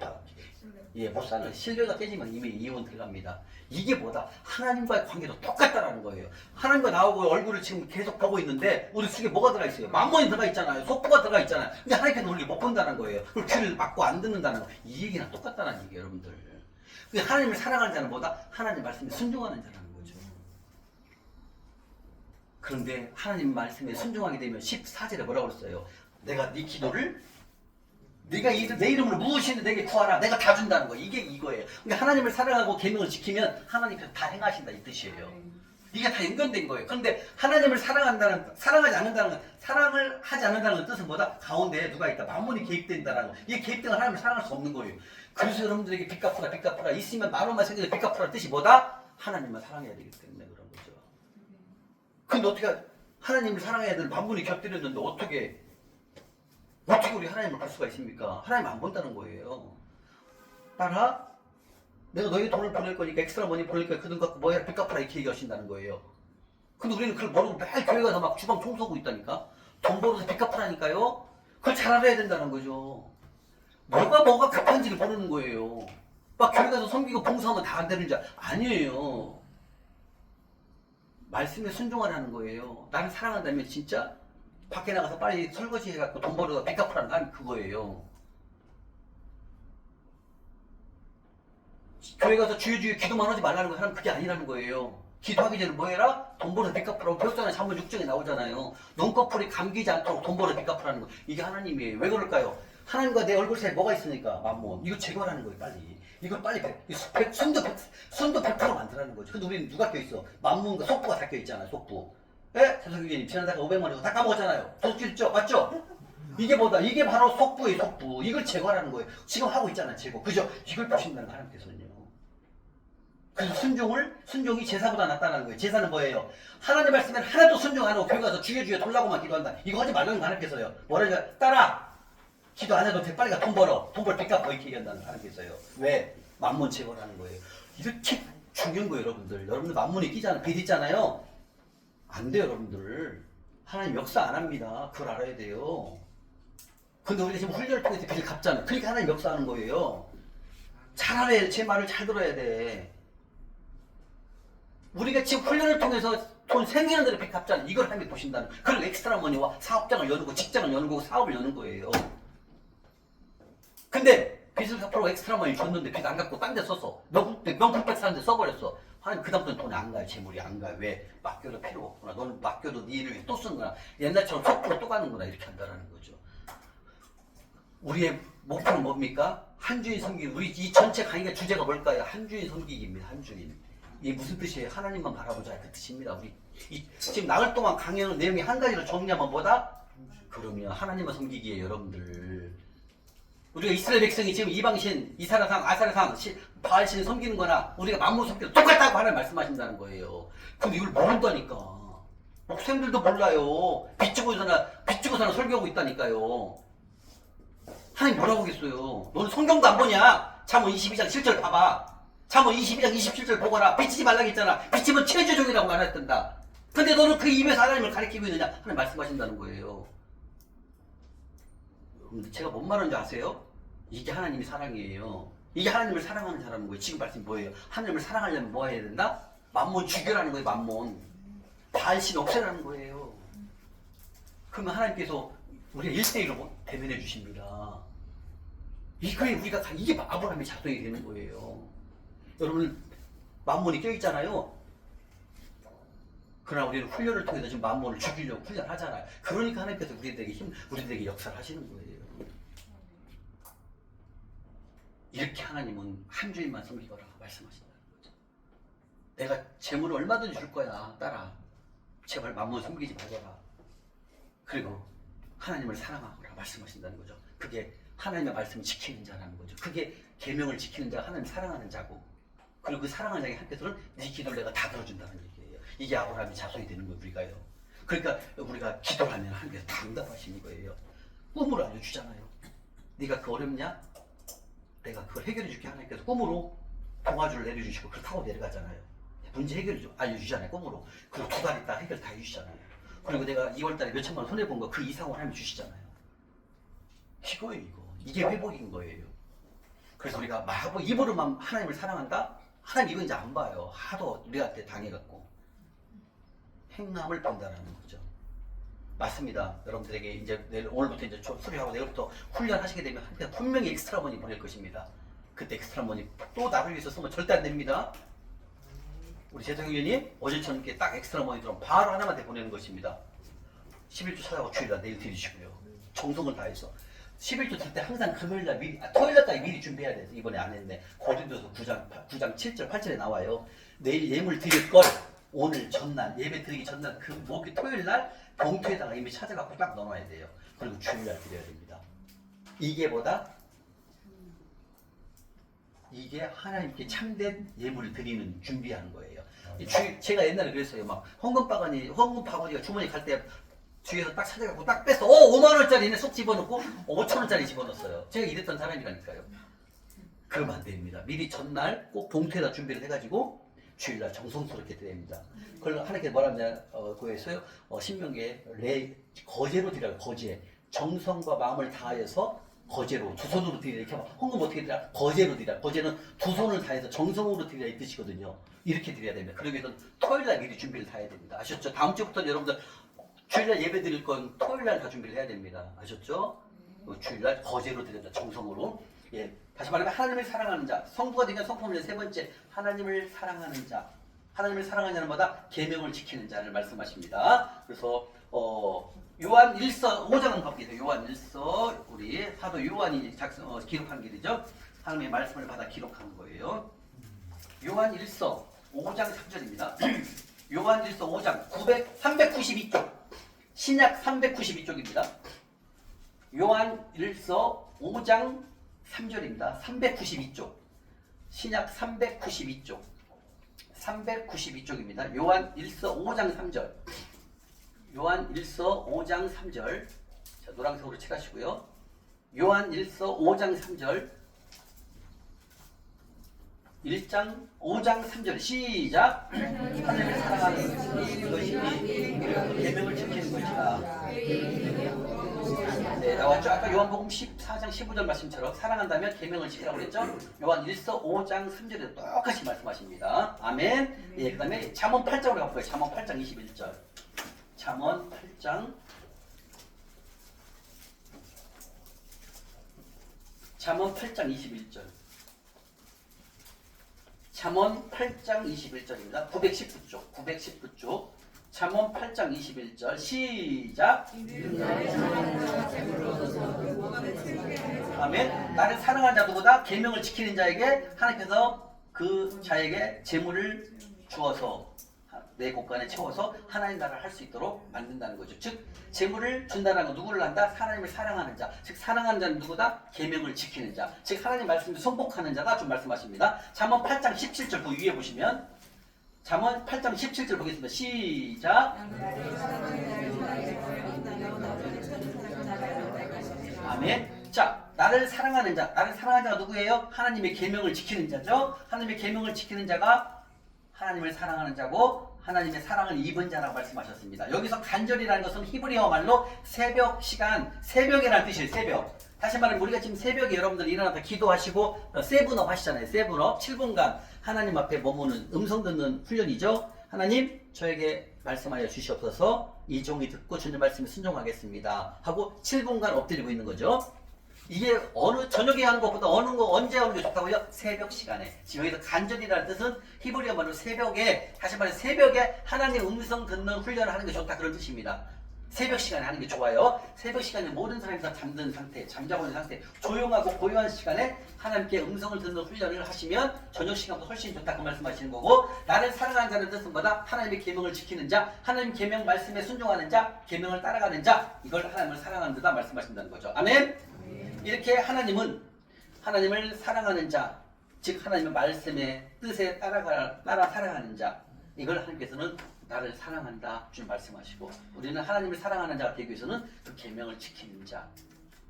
예, 못 사는, 신뢰가 깨지면 이미 이혼 들어갑니다. 이게 뭐다? 하나님과의 관계도 똑같다라는 거예요. 하나님과 나하고 얼굴을 지금 계속 보고 있는데 우리 속에 뭐가 들어가 있어요? 만몬이 들어가 있잖아요. 속보가 들어가 있잖아요. 근데 하나님께서 우리를 못 본다는 거예요. 그리고 귀를 막고 안 듣는다는 거. 이 얘기랑 똑같다는 얘기예요, 여러분들. 하나님을 사랑하는 자는 뭐다? 하나님 말씀에 순종하는 자라는 거죠. 그런데 하나님 말씀에 순종하게 되면 14절에 뭐라고 그랬어요? 내가 네 기도를 네가 내 이름으로 무엇이든 내게 구하라. 내가 다 준다는 거. 이게 이거예요. 그러니까 하나님을 사랑하고 계명을 지키면 하나님께서 다 행하신다 이 뜻이에요. 이게 다 연관된 거예요. 그런데 하나님을 사랑하지 않는다는 건, 사랑을 하지 않는다는 뜻은 뭐다? 가운데 누가 있다. 만몬이 개입된다는 거. 이게 개입되면 하나님을 사랑할 수 없는 거예요. 그래서 여러분들에게 빚 갚으라 있으면 10,000원만 생겨서 빚 갚으라는 뜻이 뭐다? 하나님만 사랑해야 되기 때문에 그런 거죠. 근데 어떻게 하나님을 사랑해야 될 만몬이 곁들였는데 어떻게 우리 하나님을 볼 수가 있습니까? 하나님 안 본다는 거예요. 따라 내가 너희 돈을 보낼 거니까 엑스트라 머니 보낼 거니까 그 돈 갖고 뭐해라 빚 갚아라 이렇게 얘기하신다는 거예요. 근데 우리는 그걸 모르고 매일 교회 가서 막 주방 청소하고 있다니까. 돈 벌어서 빚 갚으라니까요. 그걸 잘 알아야 된다는 거죠. 뭐가 급한지를 모르는 거예요. 막 교회 가서 섬기고 봉사하면 다 안 되는 줄 아니에요. 말씀에 순종하라는 거예요. 나를 사랑한다면 진짜 밖에 나가서 빨리 설거지 해갖고 돈 벌어서 빚 갚으라는 건 그거예요. 교회 가서 주여 기도만 하지 말라는 거 하면 그게 아니라는 거예요. 기도하기 전에 뭐 해라? 돈 벌어서 빚 갚으라고 벌써 잠언 6장에 나오잖아요. 눈꺼풀이 감기지 않도록 돈 벌어서 빚 갚으라는 거. 이게 하나님이에요. 왜 그럴까요? 하나님과 내 얼굴 사이에 뭐가 있으니까 만몬. 이거 제거하라는 거예요. 빨리. 이걸 빨리 순도 100% 만들라는 거죠. 근데 우리는 누가 껴있어? 만몬과 속부가 다 껴있잖아요. 속부. 예? 사석위원님 지난달에 500만 원 다 까먹었잖아요. 도둑질했죠? 맞죠? 이게 뭐다? 이게 바로 속부예요. 속부. 이걸 제거하라는 거예요. 지금 하고 있잖아요. 제거. 그죠? 이걸 보신다는 거 하나님께서는요. 그래서 순종이 제사보다 낫다는 거예요. 제사는 뭐예요? 하나님 말씀에는 하나도 순종 안 하고 교회 가서 주여 돌라고만 기도한다. 이거 하지 말라는 거 하나님께서요. 뭐라니까 따라! 기도 안 해도 돼. 빨리 가 돈 벌어. 돈 벌 빚 갚아. 이렇게 얘기한다는 거 하나님께서요. 왜? 만몬 제거라는 거예요. 이렇게 중요한 거예요, 여러분들. 여러분들 만몬이 끼잖아요. 빚 있잖아요. 안 돼요, 여러분들. 하나님 역사 안 합니다. 그걸 알아야 돼요. 근데 우리가 지금 훈련을 통해서 빚을 갚잖아요. 그러니까 하나님 역사하는 거예요. 잘 알아야 돼. 제 말을 잘 들어야 돼. 우리가 지금 훈련을 통해서 돈 생기는 대로 빚 갚잖아요. 이걸 하나님 보신다는 거예요. 그리고 엑스트라 머니와 사업장을 여는 직장을 여는 거고 사업을 여는 거예요. 근데 빚을 갚으라고 엑스트라 머니 줬는데 빚 안 갚고 딴 데 썼어. 명품백 사는데 써버렸어. 하나님 그다음부터는 돈이 안 가요. 재물이 안 가요. 왜? 맡겨도 필요 없구나. 너는 맡겨도 네 일을 또 쓰는구나. 옛날처럼 속으로 또 가는구나. 이렇게 한다는 거죠. 우리의 목표는 뭡니까? 한주인 섬기기. 우리 이 전체 강의가 주제가 뭘까요? 한주인 섬기기입니다. 한주인. 이게 무슨 뜻이에요? 하나님만 바라보자. 그 뜻입니다. 우리 지금 나흘 동안 강의하는 내용이 한 가지로 정리하면 뭐다? 그러면 하나님만 섬기기에 여러분들. 우리가 이스라엘 백성이 지금 이방신, 이사라상, 아사라상, 바알신을 섬기는 거나 우리가 만몬 섬기는 똑같다고 하나님 말씀하신다는 거예요. 근데 이걸 모른다니까. 목사님들도 몰라요. 빚주고서나 설교하고 있다니까요. 하나님 뭐라고 하겠어요? 너는 성경도 안 보냐? 잠언 22장 7절 봐봐. 잠언 22장 27절 보거라. 빚지지 말라고 했잖아. 빚지면 최저종이라고 말했단다. 근데 너는 그 입에서 하나님을 가리키고 있느냐? 하나님 말씀하신다는 거예요. 제가 뭔 말하는지 아세요? 이게 하나님이 사랑이에요. 이게 하나님을 사랑하는 사람인 거예요. 지금 말씀이 뭐예요? 하나님을 사랑하려면 뭐 해야 된다? 만몬 죽여라는 거예요. 만몬. 바알신 없애라는 거예요. 그러면 하나님께서 우리가 1대1로 대면해 주십니다. 이게 아브라함의 작동이 되는 거예요. 여러분 만몬이 껴있잖아요. 그러나 우리는 훈련을 통해서 지금 만몬을 죽이려고 훈련하잖아요. 그러니까 하나님께서 우리들에게 역사를 하시는 거예요. 이렇게 하나님은 한 주인만 섬기거라 말씀하신다는 거죠. 내가 재물을 얼마든지 줄 거야. 따라. 제발 만몬 섬기지 말거라. 그리고 하나님을 사랑하거라 말씀하신다는 거죠. 그게 하나님의 말씀을 지키는 자라는 거죠. 그게 계명을 지키는 자가 하나님 사랑하는 자고, 그리고 그 사랑하는 자에게 한께서는 네 기도를 내가 다 들어준다는 얘기예요. 이게 아브라함의 자손이 되는 거예요. 우리가요. 그러니까 우리가 기도를 하면 하나님께서 다 응답하시는 거예요. 꿈으로 알려주잖아요. 네가 그 어렵냐? 내가 그걸 해결해 줄게. 하나님께서 꿈으로 동화줄을 내려주시고 그걸 타고 내려가잖아요. 문제 해결을 알려주잖아요. 꿈으로. 그리고 2달 있다 해결 다 해주시잖아요. 그리고 내가 2월달에 몇 천만 원 손해본 거 그 이상을 하나님 주시잖아요. 이거예요. 이게 회복인 거예요. 그래서 우리가 입으로만 하나님을 사랑한다? 하나님 이거 이제 안 봐요. 하도 우리한테 당해갖고. 행함을 본다라는 거죠. 맞습니다. 여러분들에게 이제 오늘부터 이제 수료하고 내일부터 훈련하시게 되면 한테 분명히 엑스트라 머니 보낼 것입니다. 그때 엑스트라 머니 또 나를 위해서 쓰면 절대 안 됩니다. 우리 재성윤이 어제처럼 이렇게 딱 엑스트라 머니들은 바로 하나님한테 보내는 것입니다. 11조 찾아가고 주일날 내일 드리시고요. 정성을 다해서 11조 들 때 항상 금요일날 미리 토요일날까지 미리 준비해야 돼서 이번에 안 했는데 고린도서 9장 7절 8절에 나와요. 내일 예물 드릴 걸 오늘 전날 예배 드리기 전날 그 목요일 토요일날 봉투에다가 이미 찾아갖고 딱 넣어놔야 돼요. 그리고 주일날 드려야 됩니다. 이게 하나님께 참된 예물을 드리는 준비하는 거예요. 제가 옛날에 그랬어요. 막 헌금 바구니가 주머니 갈 때 뒤에서 딱 찾아갖고 딱 뺐어. 5만 원짜리네 쏙 집어넣고 5천 원짜리 집어넣었어요. 제가 이랬던 사람이라니까요. 그러면 안 됩니다. 미리 전날 꼭 봉투에다 준비를 해가지고 주일날 정성스럽게 드려야 됩니다. 그걸 하나님께 뭐라 하냐 그에서요. 신명기에 거제로 드려요. 거제. 정성과 마음을 다해서 거제로 두 손으로 드리라 이렇게 하면 헌금 어떻게 드리라? 거제로 드리라. 거제는 두 손을 다해서 정성으로 드리라 이 뜻이거든요. 이렇게 드려야 됩니다. 그러기 위해서는 토요일날 미리 준비를 다 해야 됩니다. 아셨죠? 다음 주부터는 여러분들 주일날 예배 드릴 건 토요일날 다 준비를 해야 됩니다. 아셨죠? 주일날 거제로 드린다. 정성으로. 예. 다시 말하면 하나님을 사랑하는 자. 성부가 되면 성품을 세 번째 하나님을 사랑하는 자. 하나님을 사랑하는 자는 뭐다? 계명을 지키는 자를 말씀하십니다. 그래서 요한 1서 5장은 갑니다. 요한 1서 우리 사도 요한이 기록한 길이죠. 하나님의 말씀을 받아 기록한 거예요. 요한 1서 5장 3절입니다. 요한 1서 5장 392쪽. 신약 392쪽입니다. 요한 1서 5장 3절입니다. 392쪽. 신약 392쪽. 392쪽입니다. 요한 1서 5장 3절. 요한 1서 5장 3절. 자, 노란색으로 칠하시고요. 요한 1서 5장 3절. 5장 3절 시작. 하나님을 사랑하는 것이 계명을 지키는 것이다. 네, 나왔죠. 아까 요한복음 14장 15절 말씀처럼 사랑한다면 계명을 지키라고 그랬죠. 요한 1서 5장 3절에도 똑같이 말씀하십니다. 아멘. 예, 그다음에 잠언 8장으로 가볼까요? 잠언 8장 21절. 잠언 8장 21절. 잠언 8장 21절입니다. 919쪽. 잠언 8장 21절 시작. 아멘. 나를 사랑하는 자 누구다? 계명을 지키는 자에게 하나님께서 그 자에게 재물을 주어서 내 곳간에 채워서 하나님 나라를 할 수 있도록 만든다는 거죠. 즉 재물을 준다는 건 누구를 한다? 하나님을 사랑하는 자. 즉 사랑하는 자는 누구다? 계명을 지키는 자. 즉 하나님 말씀을 손복하는 자가 좀 말씀하십니다. 잠언 8장 17절 그 위에 보시면 잠언 8장 17절 보겠습니다. 시작. 아멘. 자, 나를 사랑하는 자가 누구예요? 하나님의 계명을 지키는 자죠. 하나님의 계명을 지키는 자가 하나님을 사랑하는 자고 하나님의 사랑을 입은 자라고 말씀하셨습니다. 여기서 간절이라는 것은 히브리어 말로 새벽 시간, 새벽이라는 뜻이에요. 새벽. 다시 말하면 우리가 지금 새벽에 여러분들 일어나서 기도하시고 세븐업 하시잖아요. 세븐업 7분간 하나님 앞에 머무는 음성 듣는 훈련이죠. 하나님 저에게 말씀하여 주시옵소서. 이 종이 듣고 주님 말씀에 순종하겠습니다 하고 7분간 엎드리고 있는 거죠. 이게 어느 저녁에 하는 것보다 언제 하는 게 좋다고요? 새벽 시간에. 지금 여기서 간절이라는 뜻은 히브리어 말로 새벽에, 다시 말해 새벽에 하나님의 음성 듣는 훈련을 하는 게 좋다 그런 뜻입니다. 새벽 시간에 하는 게 좋아요. 새벽 시간에 모든 사람이 다 잠든 상태, 잠자고 있는 상태, 조용하고 고요한 시간에 하나님께 음성을 듣는 훈련을 하시면 저녁 시간보다 훨씬 좋다 그 말씀하시는 거고, 나를 사랑하는 자는 뜻은 뭐다? 하나님의 계명을 지키는 자, 하나님 계명 말씀에 순종하는 자, 계명을 따라가는 자, 이걸 하나님을 사랑하는 자다 말씀하신다는 거죠. 아멘. 이렇게 하나님을 사랑하는 자, 즉 하나님의 말씀의 뜻에 따라 살아가는 자, 이걸 하나님께서는 나를 사랑한다 주님 말씀하시고, 우리는 하나님을 사랑하는 자가 되기 위해서는 그 계명을 지키는 자,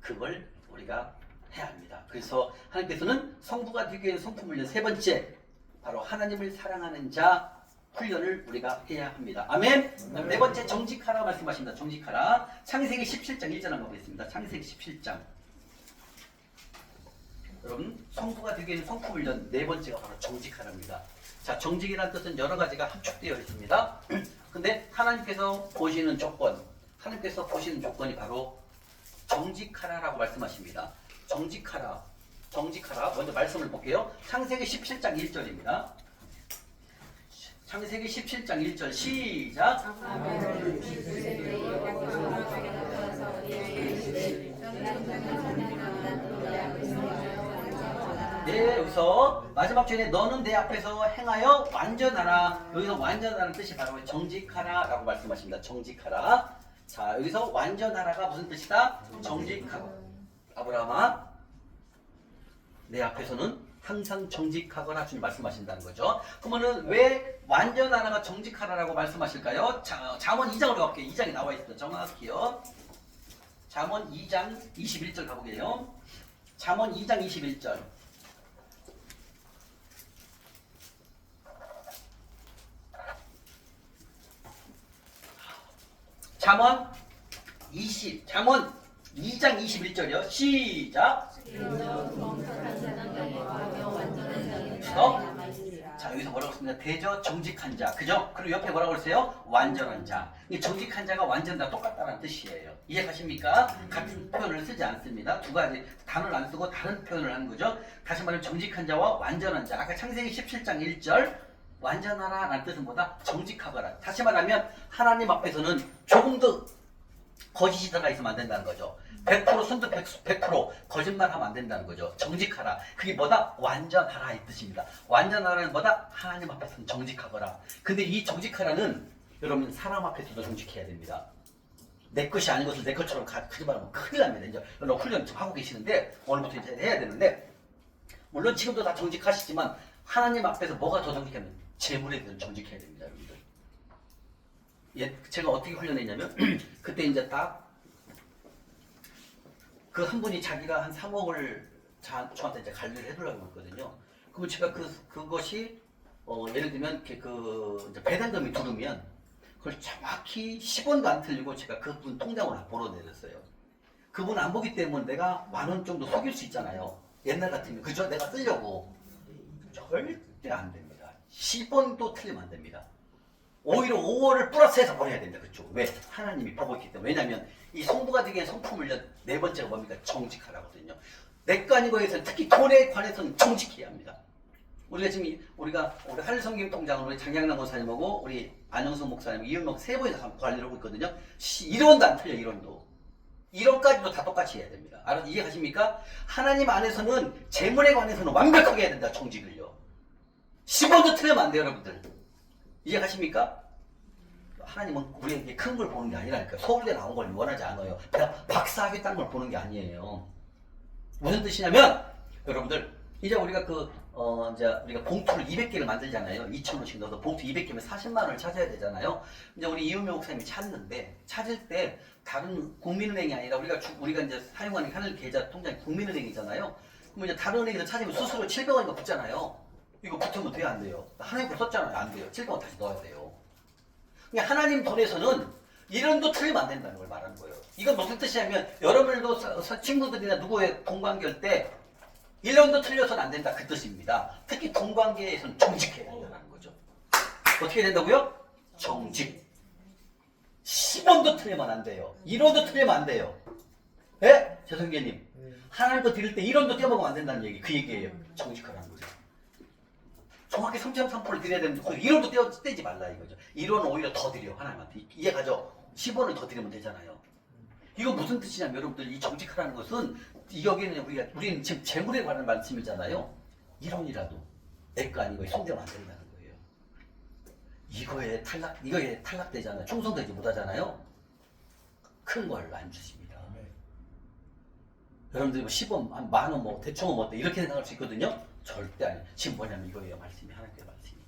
그걸 우리가 해야 합니다. 그래서 하나님께서는 성부가 되기 위한 성품을 세 번째 바로 하나님을 사랑하는 자 훈련을 우리가 해야 합니다. 아멘. 네 번째 정직하라 말씀하십니다. 정직하라. 창세기 17장 1절 한번 보겠습니다. 창세기 17장. 여러분 성부가 되기 위한 성품 훈련 네 번째가 바로 정직하랍니다. 자, 정직이라는 뜻은 여러 가지가 함축되어 있습니다. 근데 하나님께서 보시는 조건이 바로 정직하라라고 말씀하십니다. 정직하라. 먼저 말씀을 볼게요. 창세기 17장 1절입니다. 창세기 17장 1절 시작. 네, 여기서 마지막 절에 너는 내 앞에서 행하여 완전하라. 여기서 완전하라는 뜻이 바로 정직하라 라고 말씀하십니다. 정직하라. 자, 여기서 완전하라가 무슨 뜻이다? 정직하고. 아브라함아, 내 앞에서는 항상 정직하거나 주님 말씀하신다는 거죠. 그러면은 왜 완전하라가 정직하라라고 말씀하실까요? 자, 잠언 2장으로 갈게요. 2장에 나와 있습니다. 정확히요. 잠언 2장 21절 가보게요. 잠언 2장 21절. 잠언 2장 21절이요. 시작. 자, 여기서 뭐라고 했습니다. 대저 정직한 자. 그죠? 그리고 옆에 뭐라고 그랬어요? 완전한 자. 이 정직한 자가 완전다 똑같다는 뜻이에요. 이해가십니까? 같은 표현을 쓰지 않습니다. 두 가지 단어를 안 쓰고 다른 표현을 하는 거죠. 다시 말하면 정직한 자와 완전한 자. 아까 창세기 17장 1절 완전하라 라는 뜻은 뭐다? 정직하거라. 다시 말하면 하나님 앞에서는 조금 더 거짓이 들어가 있으면 안 된다는 거죠. 100% 순도 100% 거짓말하면 안 된다는 거죠. 정직하라. 그게 뭐다? 완전하라 이 뜻입니다. 완전하라는 뭐다? 하나님 앞에서는 정직하거라. 근데 이 정직하라는 여러분 사람 앞에서도 정직해야 됩니다. 내 것이 아닌 것을 내 것처럼 거짓말하면 큰일 납니다. 이제 여러분 훈련 좀 하고 계시는데 오늘부터 이제 해야 되는데 물론 지금도 다 정직하시지만 하나님 앞에서 뭐가 더 정직하면 재물에 대해서 정직해야 됩니다, 여러분들. 예, 제가 어떻게 훈련했냐면 그때 이제 딱 그 한 분이 자기가 한 3억을 저한테 이제 관리를 해달라고 했거든요. 그러면 제가 그것이 예를 들면 이제 배당금이 들어오면 그걸 정확히 10원도 안 틀리고 제가 그분 통장으로 벌어내렸어요. 그분 안 보기 때문에 내가 10,000원 정도 속일 수 있잖아요. 옛날 같으면 그죠? 내가 쓰려고 절대 안 됩니다. 10원도 틀리면 안 됩니다. 오히려 5월을 플러스해서 보내야 된다. 그쪽. 왜? 하나님이 보고 있기 때문에. 왜냐하면 이 성부가 되기 위한 성품을 네 번째가 뭡니까? 정직하라거든요. 내 거 아닌 거에서는 특히 돈에 관해서는 정직해야 합니다. 우리가 지금 우리 한일성김통장으로 우리 장양남 목사님하고 우리 안영수 목사님, 이은목 세 분이서 관리를 하고 있거든요. 1원도 안 틀려. 1원도. 1원까지도 다 똑같이 해야 됩니다. 이해가십니까? 하나님 안에서는 재물에 관해서는 완벽하게 해야 된다. 정직을요. 10원도 틀리면 안 돼요, 여러분들. 이해가십니까? 하나님은 우리에게 큰 걸 보는 게 아니라니까. 서울대 나온 걸 원하지 않아요. 그냥 박사하겠다는 걸 보는 게 아니에요. 무슨 뜻이냐면 여러분들 이제 우리가 이제 우리가 봉투를 200개를 만들잖아요. 2,000원씩 넣어서 봉투 200개면 40만 원을 찾아야 되잖아요. 이제 우리 이은명 목사님이 찾는데 찾을 때 다른 국민은행이 아니라 우리가 이제 사용하는 하늘 계좌 통장이 국민은행이잖아요. 그럼 이제 다른 은행에서 찾으면 수수료 700원인가 붙잖아요. 이거 붙으면 돼요, 안 돼요? 하나님 거 썼잖아요. 안 돼요. 700원 다시 넣어야 돼요. 그러니까 하나님 돈에서는 1원도 틀리면 안 된다는 걸 말하는 거예요. 이건 무슨 뜻이냐면 여러분들도 친구들이나 누구의 돈관계할 때 1원도 틀려서는 안 된다. 그 뜻입니다. 특히 돈관계에서는 정직해야 된다는 거죠. 어떻게 된다고요? 정직. 10원도 틀리면 안 돼요. 1원도 틀리면 안 돼요. 예? 재성계님. 하나님 거 드릴 때 1원도 떼먹으면 안 된다는 얘기. 그 얘기예요. 정직하라는 거죠. 정확히 3.3%를 드려야 되는데 1원도 떼지 말라 이거죠. 1원은 오히려 더 드려 하나님한테. 이해가죠? 10원을 더 드리면 되잖아요. 이거 무슨 뜻이냐면 여러분들 이 정직하라는 것은 여기는 우리는 지금 재물에 관한 말씀이잖아요. 1원이라도 내 거 아닌 거에 손대면 안 된다는 거예요. 이거에 탈락되잖아요. 충성되지 못하잖아요. 큰 걸 안 주십니다. 여러분들이 뭐 10원, 한 만원 뭐 대충 뭐 어때 이렇게 생각할 수 있거든요. 절대 아니에요. 지금 뭐냐면 이거예요. 말씀이 하나님의 말씀이.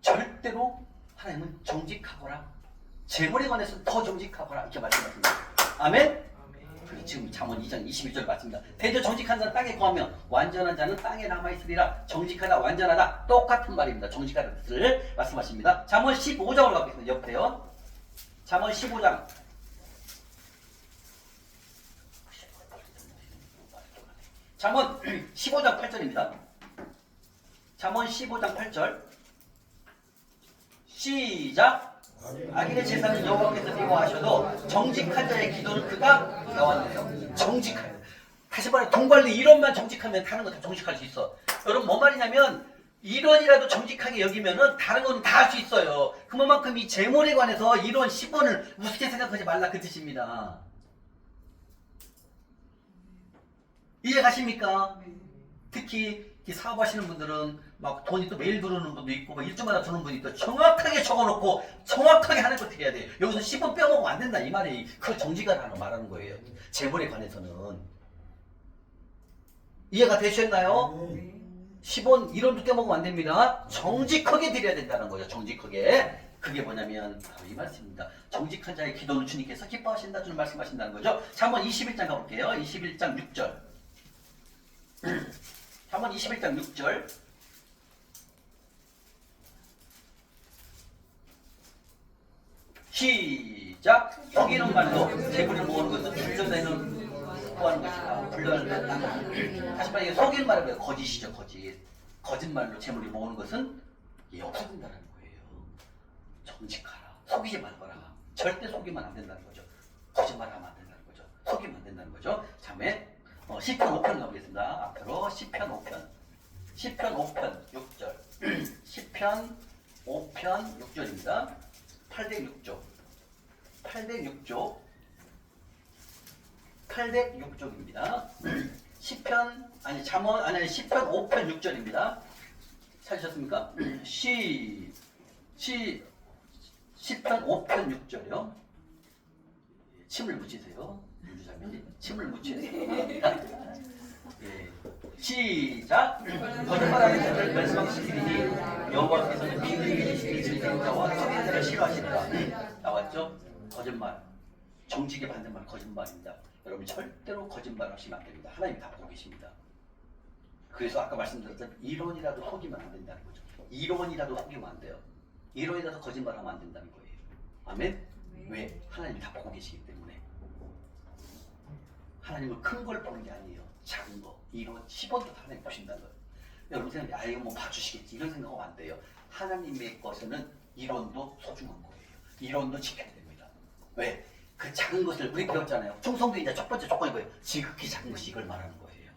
절대로 하나님은 정직하거라. 재물에 관해서 더 정직하거라. 이렇게 말씀하십니다. 아멘? 그리고 지금 잠언 2장 21절 맞습니다. 대저 정직한 자는 땅에 거하며 완전한 자는 땅에 남아있으리라. 정직하다, 완전하다 똑같은 말입니다. 정직하다는 뜻을 말씀하십니다. 잠언 15장으로 가겠습니다. 옆에요. 잠언 15장. 잠언 15장 8절입니다. 잠언 15장 8절 시작. 악인의 제사는 여호와께서 미워하셔도 정직한 자의 기도는 그가 나왔네요. 정직하여. 다시 말해 돈 관리 이론만 정직하면 다른 거 다 정직할 수 있어. 여러분 뭔 말이냐면 이론이라도 정직하게 여기면은 다른 건 다 할 수 있어요. 그만큼 이 재물에 관해서 이론 10원을 우습게 생각하지 말라 그 뜻입니다. 이해 가십니까? 특히 이 사업하시는 분들은 막 돈이 또 매일 들어오는 분도 있고 막 일주마다 들어오는 분이 있고 정확하게 적어놓고 정확하게 하는 것 해야 돼요. 여기서 10원 빼먹으면 안 된다 이 말이 그 정직하라는 말하는 거예요. 재물에 관해서는. 이해가 되셨나요? 10원 이론도 떼먹으면 안 됩니다. 정직하게 드려야 된다는 거죠. 정직하게. 그게 뭐냐면 바로 이 말씀입니다. 정직한 자의 기도는 주님께서 기뻐하신다 주는 말씀하신다는 거죠. 자, 한번 21장 가볼게요. 21장 6절. 한번 21장 6절. 시작. 속이는 말로 재물을 모으는 것은 불려내는 구하는 것이다. 불려내는 다시 말해 속이는 말은 뭐예요? 거짓이죠. 거짓. 거짓말로 재물을 모으는 것은 이게 없어진다는 거예요. 정직하라. 속이지 말거라. 절대 속이면 안 된다는 거죠. 거짓말하면 안 된다는 거죠. 속이면 안 된다는 거죠. 다음에 시편 5편 가보겠습니다. 앞으로 시편 5편. 시편 5편 6절. 시편 5편 6절입니다. 806쪽. 806쪽. 806쪽입니다. 시편 아니 잠언 아니 시편 5편 6절입니다. 찾으셨습니까? 시편 5편 6절이요. 침을 묻히세요. 윤주자매님 침을 묻히세요. 예. 시작. 거짓말하는 자를 멸망시키리니 여호와께서는 비밀을 지키는 자와 속이는 자를 싫어하시리라. 나왔죠? 거짓말. 정직에 받는 말 거짓말입니다. 여러분 절대로 거짓말 하시면 안 됩니다. 하나님이 다 보고 계십니다. 그래서 아까 말씀드렸던 이론이라도 속이면 안 된다는 거죠. 이론이라도 속이면 안 돼요. 이론이라도 거짓말하면 안 된다는 거예요. 아멘? 왜? 하나님이 다 보고 계시기 때문에. 하나님은 큰 걸 보는 게 아니에요. 작은 거, 이론, 10원도 하나님 보신다는 거예요. 여러분 생각에 아 이거 뭐 봐주시겠지 이런 생각하면 안 돼요. 하나님의 것에는 이론도 소중한 거예요. 이론도 지켜야 됩니다. 왜? 그 작은 것을 우리 배웠잖아요. 충성도 이제 첫 번째 조건이 뭐예요? 지극히 작은 것이 이걸 말하는 거예요.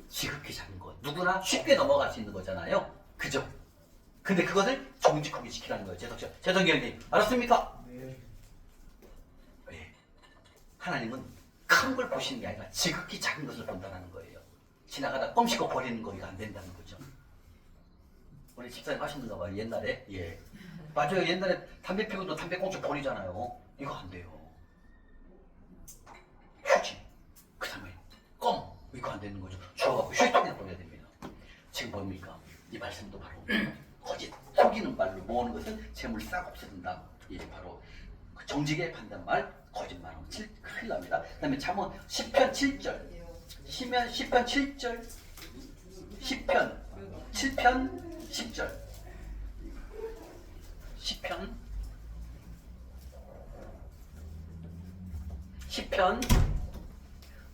지극히 작은 것. 누구나 쉽게 넘어갈 수 있는 거잖아요. 그죠? 근데 그것을 정직하게 지키라는 거예요. 재성결님 알았습니까? 네. 왜? 하나님은 큰 걸 보시는 게 아니라 지극히 작은 것을 본다는 거예요. 지나가다 껌씹고 버리는 거 이거 안 된다는 거죠. 우리 집사님 하시는가 봐요. 옛날에. 예. 맞아요. 옛날에 담배 피우고 담배 꽁초 버리잖아요. 이거 안 돼요. 휴지. 그 다음에 껌. 이거 안 되는 거죠. 주워갖고 휴지통에 버려야 됩니다. 지금 뭡니까? 이 말씀도 바로 거짓, 속이는 말로 모으는 것은 재물 싹 없애준다. 이게 바로 그 정직에 반대말 거짓말하면 큰일 납니다. 그 다음에 잠언 10편 7절. 10편 7절. 10편 10절. 10편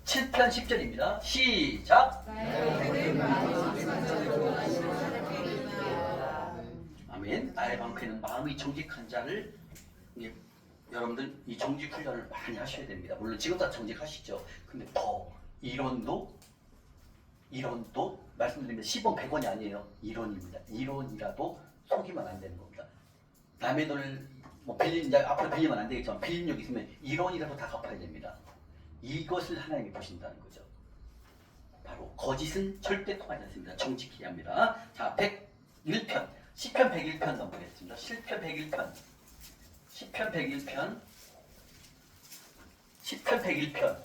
7편 10절입니다. 시작. 아멘. 나의 방패는 마음이 정직한 자를 여러분들 이 정직 훈련을 많이 하셔야 됩니다. 물론 지금도 정직하시죠. 근데 더 이론도 말씀드리면 10원 100원이 아니에요. 이론입니다. 이론이라도 속이면 안 되는 겁니다. 남의 돈을 뭐 이제 앞으로 빌리면 안 되겠지만 빌린 적 있으면 이론이라도 다 갚아야 됩니다. 이것을 하나님이 보신다는 거죠. 바로 거짓은 절대 통하지 않습니다. 정직해야 합니다. 자, 101편, 시편 101편 넘보겠습니다. 시편 101편, 시편 101편, 시편 101편,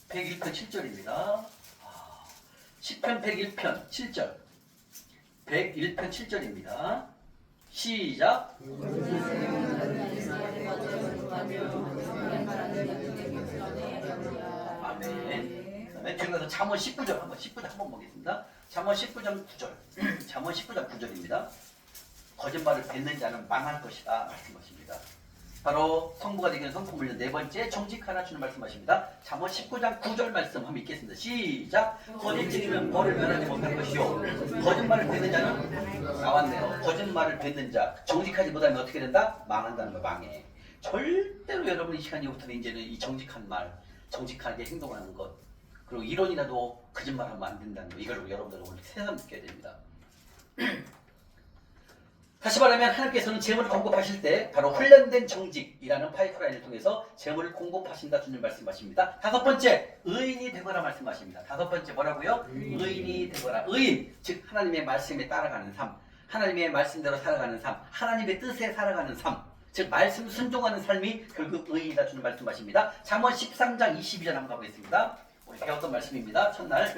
101편 7절입니다. 시편 101편 7절, 101편 7절입니다. 시작. 아멘. 그다음에 뒤로 가서 잠언 19절 한번 보겠습니다. 잠언 19장 9절. 잠언 19장 9절입니다. 거짓말을 뱉는 자는 망할 것이다 말씀하십니다. 바로 성부가 되기는 성품을 위한 네 번째 정직하라 주는 말씀하십니다. 잠언 19장 9절 말씀 한번 읽겠습니다. 시작. 거짓증이면 벌을 면하지 못할 것이요 거짓말을 뱉는 자는 나왔네요. 거짓말을 뱉는 자 정직하지 못하면 어떻게 된다? 망한다는 거 망해. 절대로 여러분 이 시간 이후부터는 이제는 이 정직한 말 정직하게 행동하는 것 그리고 이론이라도 거짓말하면 안 된다는 거, 이걸 여러분들 오늘 새삼 느껴야 됩니다. 다시 말하면 하나님께서는 재물을 공급하실 때 바로 훈련된 정직이라는 파이프라인을 통해서 재물을 공급하신다 주님 말씀하십니다. 다섯 번째, 의인이 되거라 말씀하십니다. 다섯 번째 뭐라고요? 의인이 되거라. 의인, 즉 하나님의 말씀에 따라가는 삶, 하나님의 말씀대로 살아가는 삶, 하나님의 뜻에 살아가는 삶, 즉 말씀 순종하는 삶이 결국 의인이다 주님 말씀하십니다. 잠언 13장 22절 한번 가보겠습니다. 우리 배웠던 말씀입니다. 첫날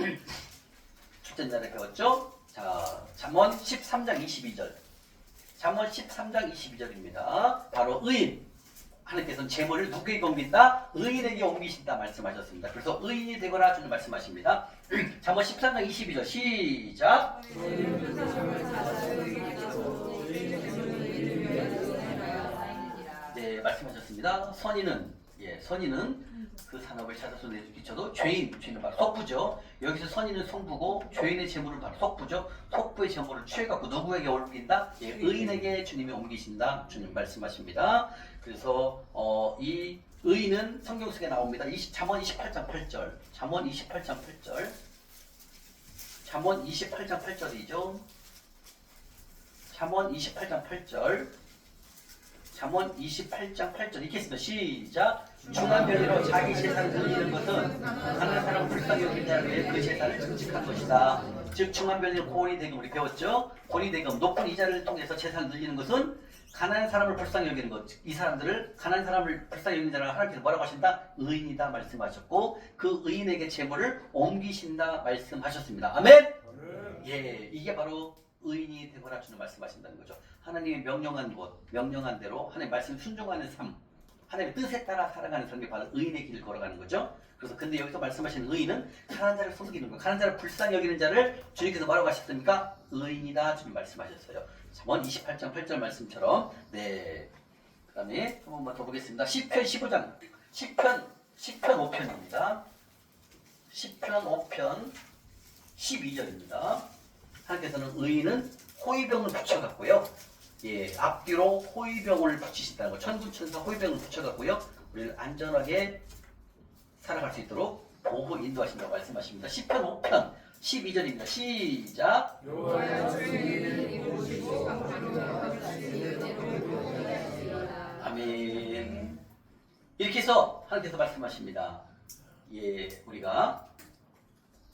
첫째 날에 배웠죠? 자, 잠언 13장 22절. 잠언 13장 22절입니다. 바로 의인. 하나님께서는 재물을 누구에게 옮긴다? 의인에게 옮기신다 말씀하셨습니다. 그래서 의인이 되거라 주는 말씀하십니다. 잠언 13장 22절 시작. 네, 말씀하셨습니다. 선인은 그 산업을 찾아서 내주기쳐도 죄인은 바로 속부죠. 여기서 선인은 성부고 죄인의 재물은 바로 속부죠. 속부의 재물을 취해갖고 누구에게 옮긴다? 예, 의인에게 주님이 옮기신다. 주님 말씀하십니다. 그래서 이 의인은 성경 속에 나옵니다. 잠언 28장 8절. 잠언 28장 8절. 잠언 28장 8절이죠. 잠언 28장 8절. 잠언 28장 8절 읽겠습니다. 시작. 중한 별리로 자기 재산을 늘리는 것은 가난한 사람 불쌍히 여긴 자를 위해 그 재산을 증식한 것이다. 즉 중한 별리는 고리대금 우리 배웠죠? 고리대금 높은 이자를 통해서 재산을 늘리는 것은 가난한 사람을 불쌍히 여기는 것. 이 사람들을 가난한 사람을 불쌍히 여기는 자를 하나님께서 뭐라고 하신다? 의인이다 말씀하셨고 그 의인에게 재물을 옮기신다 말씀하셨습니다. 아멘. 예, 이게 바로 의인이 되거라 주는 말씀하신다는 거죠. 하나님의 명령한 것, 명령한 대로 하나님의 말씀 순종하는 삶, 하나님의 뜻에 따라 살아가는 삶이 바로 의인의 길을 걸어가는 거죠. 그래서 근데 여기서 말씀하시는 의인은 가난한 자를 섬기는 거예요. 가난한 자를 불쌍히 여기는 자를 주님께서 뭐라고 하셨습니까? 의인이다 주님 말씀하셨어요. 잠언 28장 8절 말씀처럼. 네. 그 다음에 한 번만 더 보겠습니다. 시편 15장 시편 5편입니다. 시편 5편 12절입니다. 하나님께서는 의인은 호위병을 붙여갖고요. 예, 앞뒤로 호위병을 붙이신다는 거. 천군천사 호위병을 붙여갖고요. 우리를 안전하게 살아갈 수 있도록 보호 인도하신다고 말씀하십니다. 시편 5편 12절입니다. 시작. 아멘. 이렇게 해서 하나님께서 말씀하십니다. 예, 우리가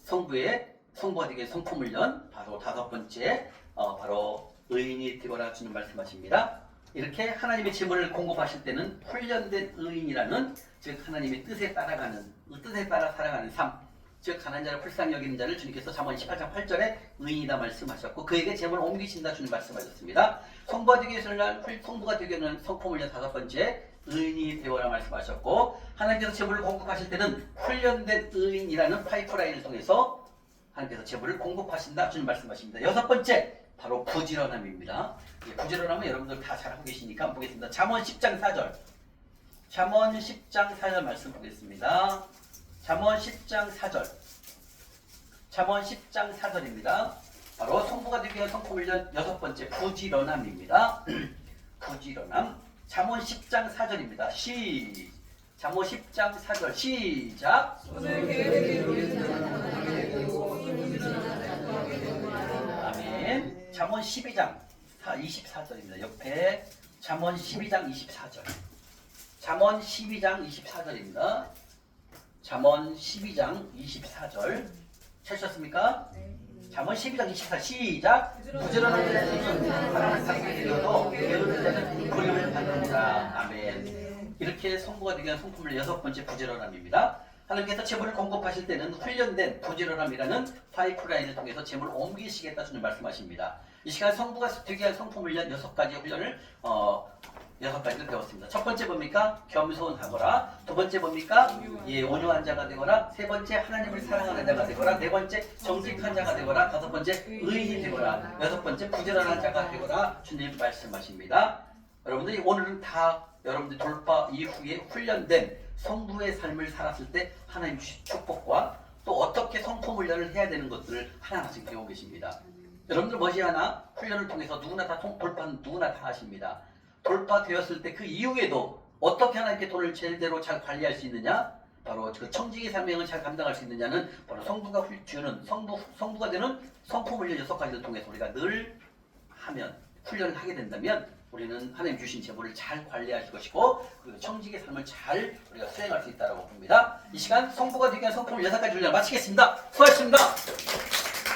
성부가 되게 성품훈련 바로 다섯 번째 바로 의인이 되거라 주는 말씀하십니다. 이렇게 하나님의 재물을 공급하실 때는 훈련된 의인이라는 즉 하나님의 뜻에 따라가는 뜻에 따라 살아가는 삶, 즉 가난한 자를 불쌍히 여기는 자를 주님께서 잠언 18장 8절에 의인이다 말씀하셨고 그에게 재물을 옮기신다 주님 말씀하셨습니다. 성부가 되기 위해서는 성부가 되기 위해서는 성품훈련 다섯 번째 의인이 되어라 말씀하셨고 하나님께서 재물을 공급하실 때는 훈련된 의인이라는 파이프라인을 통해서 하나님께서 재물을 공급하신다 주님 말씀하십니다. 여섯 번째 바로 부지런함입니다. 부지런함은 여러분들 다 잘하고 계시니까 한번 보겠습니다. 잠언 10장 4절. 잠언 10장 4절 말씀 보겠습니다. 잠언 10장 4절. 잠언 10장 4절입니다. 바로 성부가 되기 위한 성품훈련 여섯 번째 부지런함입니다. 부지런함. 잠언 10장 4절입니다. 잠언 10장 4절 시작. 아멘. 잠언 12장 24절입니다. 옆에 잠언 12장 24절. 잠언 12장 24절입니다. 잠언 12장 24절. 찾으셨습니까? 잠언 12장 24절 시작. 부지런한 자는 사랑을 받게 되어도 게으른 자는 부름을 받는다. 아멘. 이렇게 성부가 되기 위한 성품을 여섯 번째 부지런함입니다. 하나님께서 재물을 공급하실 때는 훈련된 부지런함이라는 파이프라인을 통해서 재물을 옮기시겠다 주는 말씀하십니다. 이 시간 성부가 되기 위한 성품 훈련 여섯 가지 훈련을 여섯 가지를 배웠습니다. 첫 번째 뭡니까? 겸손하거라. 두 번째 뭡니까? 예, 온유한 자가 되거라. 세 번째 하나님을 사랑하는 자가 되거라. 네 번째 정직한 자가 되거라. 다섯 번째 의인이 되거라. 여섯 번째 부지런한 자가 되거라. 주님 말씀하십니다. 여러분들이 오늘은 다 여러분들 돌파 이후에 훈련된 성부의 삶을 살았을 때 하나님 주신 축복과 또 어떻게 성품 훈련을 해야 되는 것들을 하나하나씩 배우고 계십니다. 여러분들 머지않아 훈련을 통해서 누구나 다 돌파는 누구나 다 하십니다. 돌파되었을 때 그 이후에도 어떻게 하나님께 돈을 제대로 잘 관리할 수 있느냐? 바로 그 청지기 사명을 잘 감당할 수 있느냐는 바로 성부가 주는 성부가 되는 성품 훈련 6가지를 통해서 우리가 늘 하면 훈련을 하게 된다면 우리는 하나님 주신 제보를 잘 관리할 것이고 그리고 청지기의 삶을 잘 우리가 수행할 수 있다고 봅니다. 이 시간 성부가 되기 위한 성품을 6가지 훈련을 마치겠습니다. 수고하셨습니다.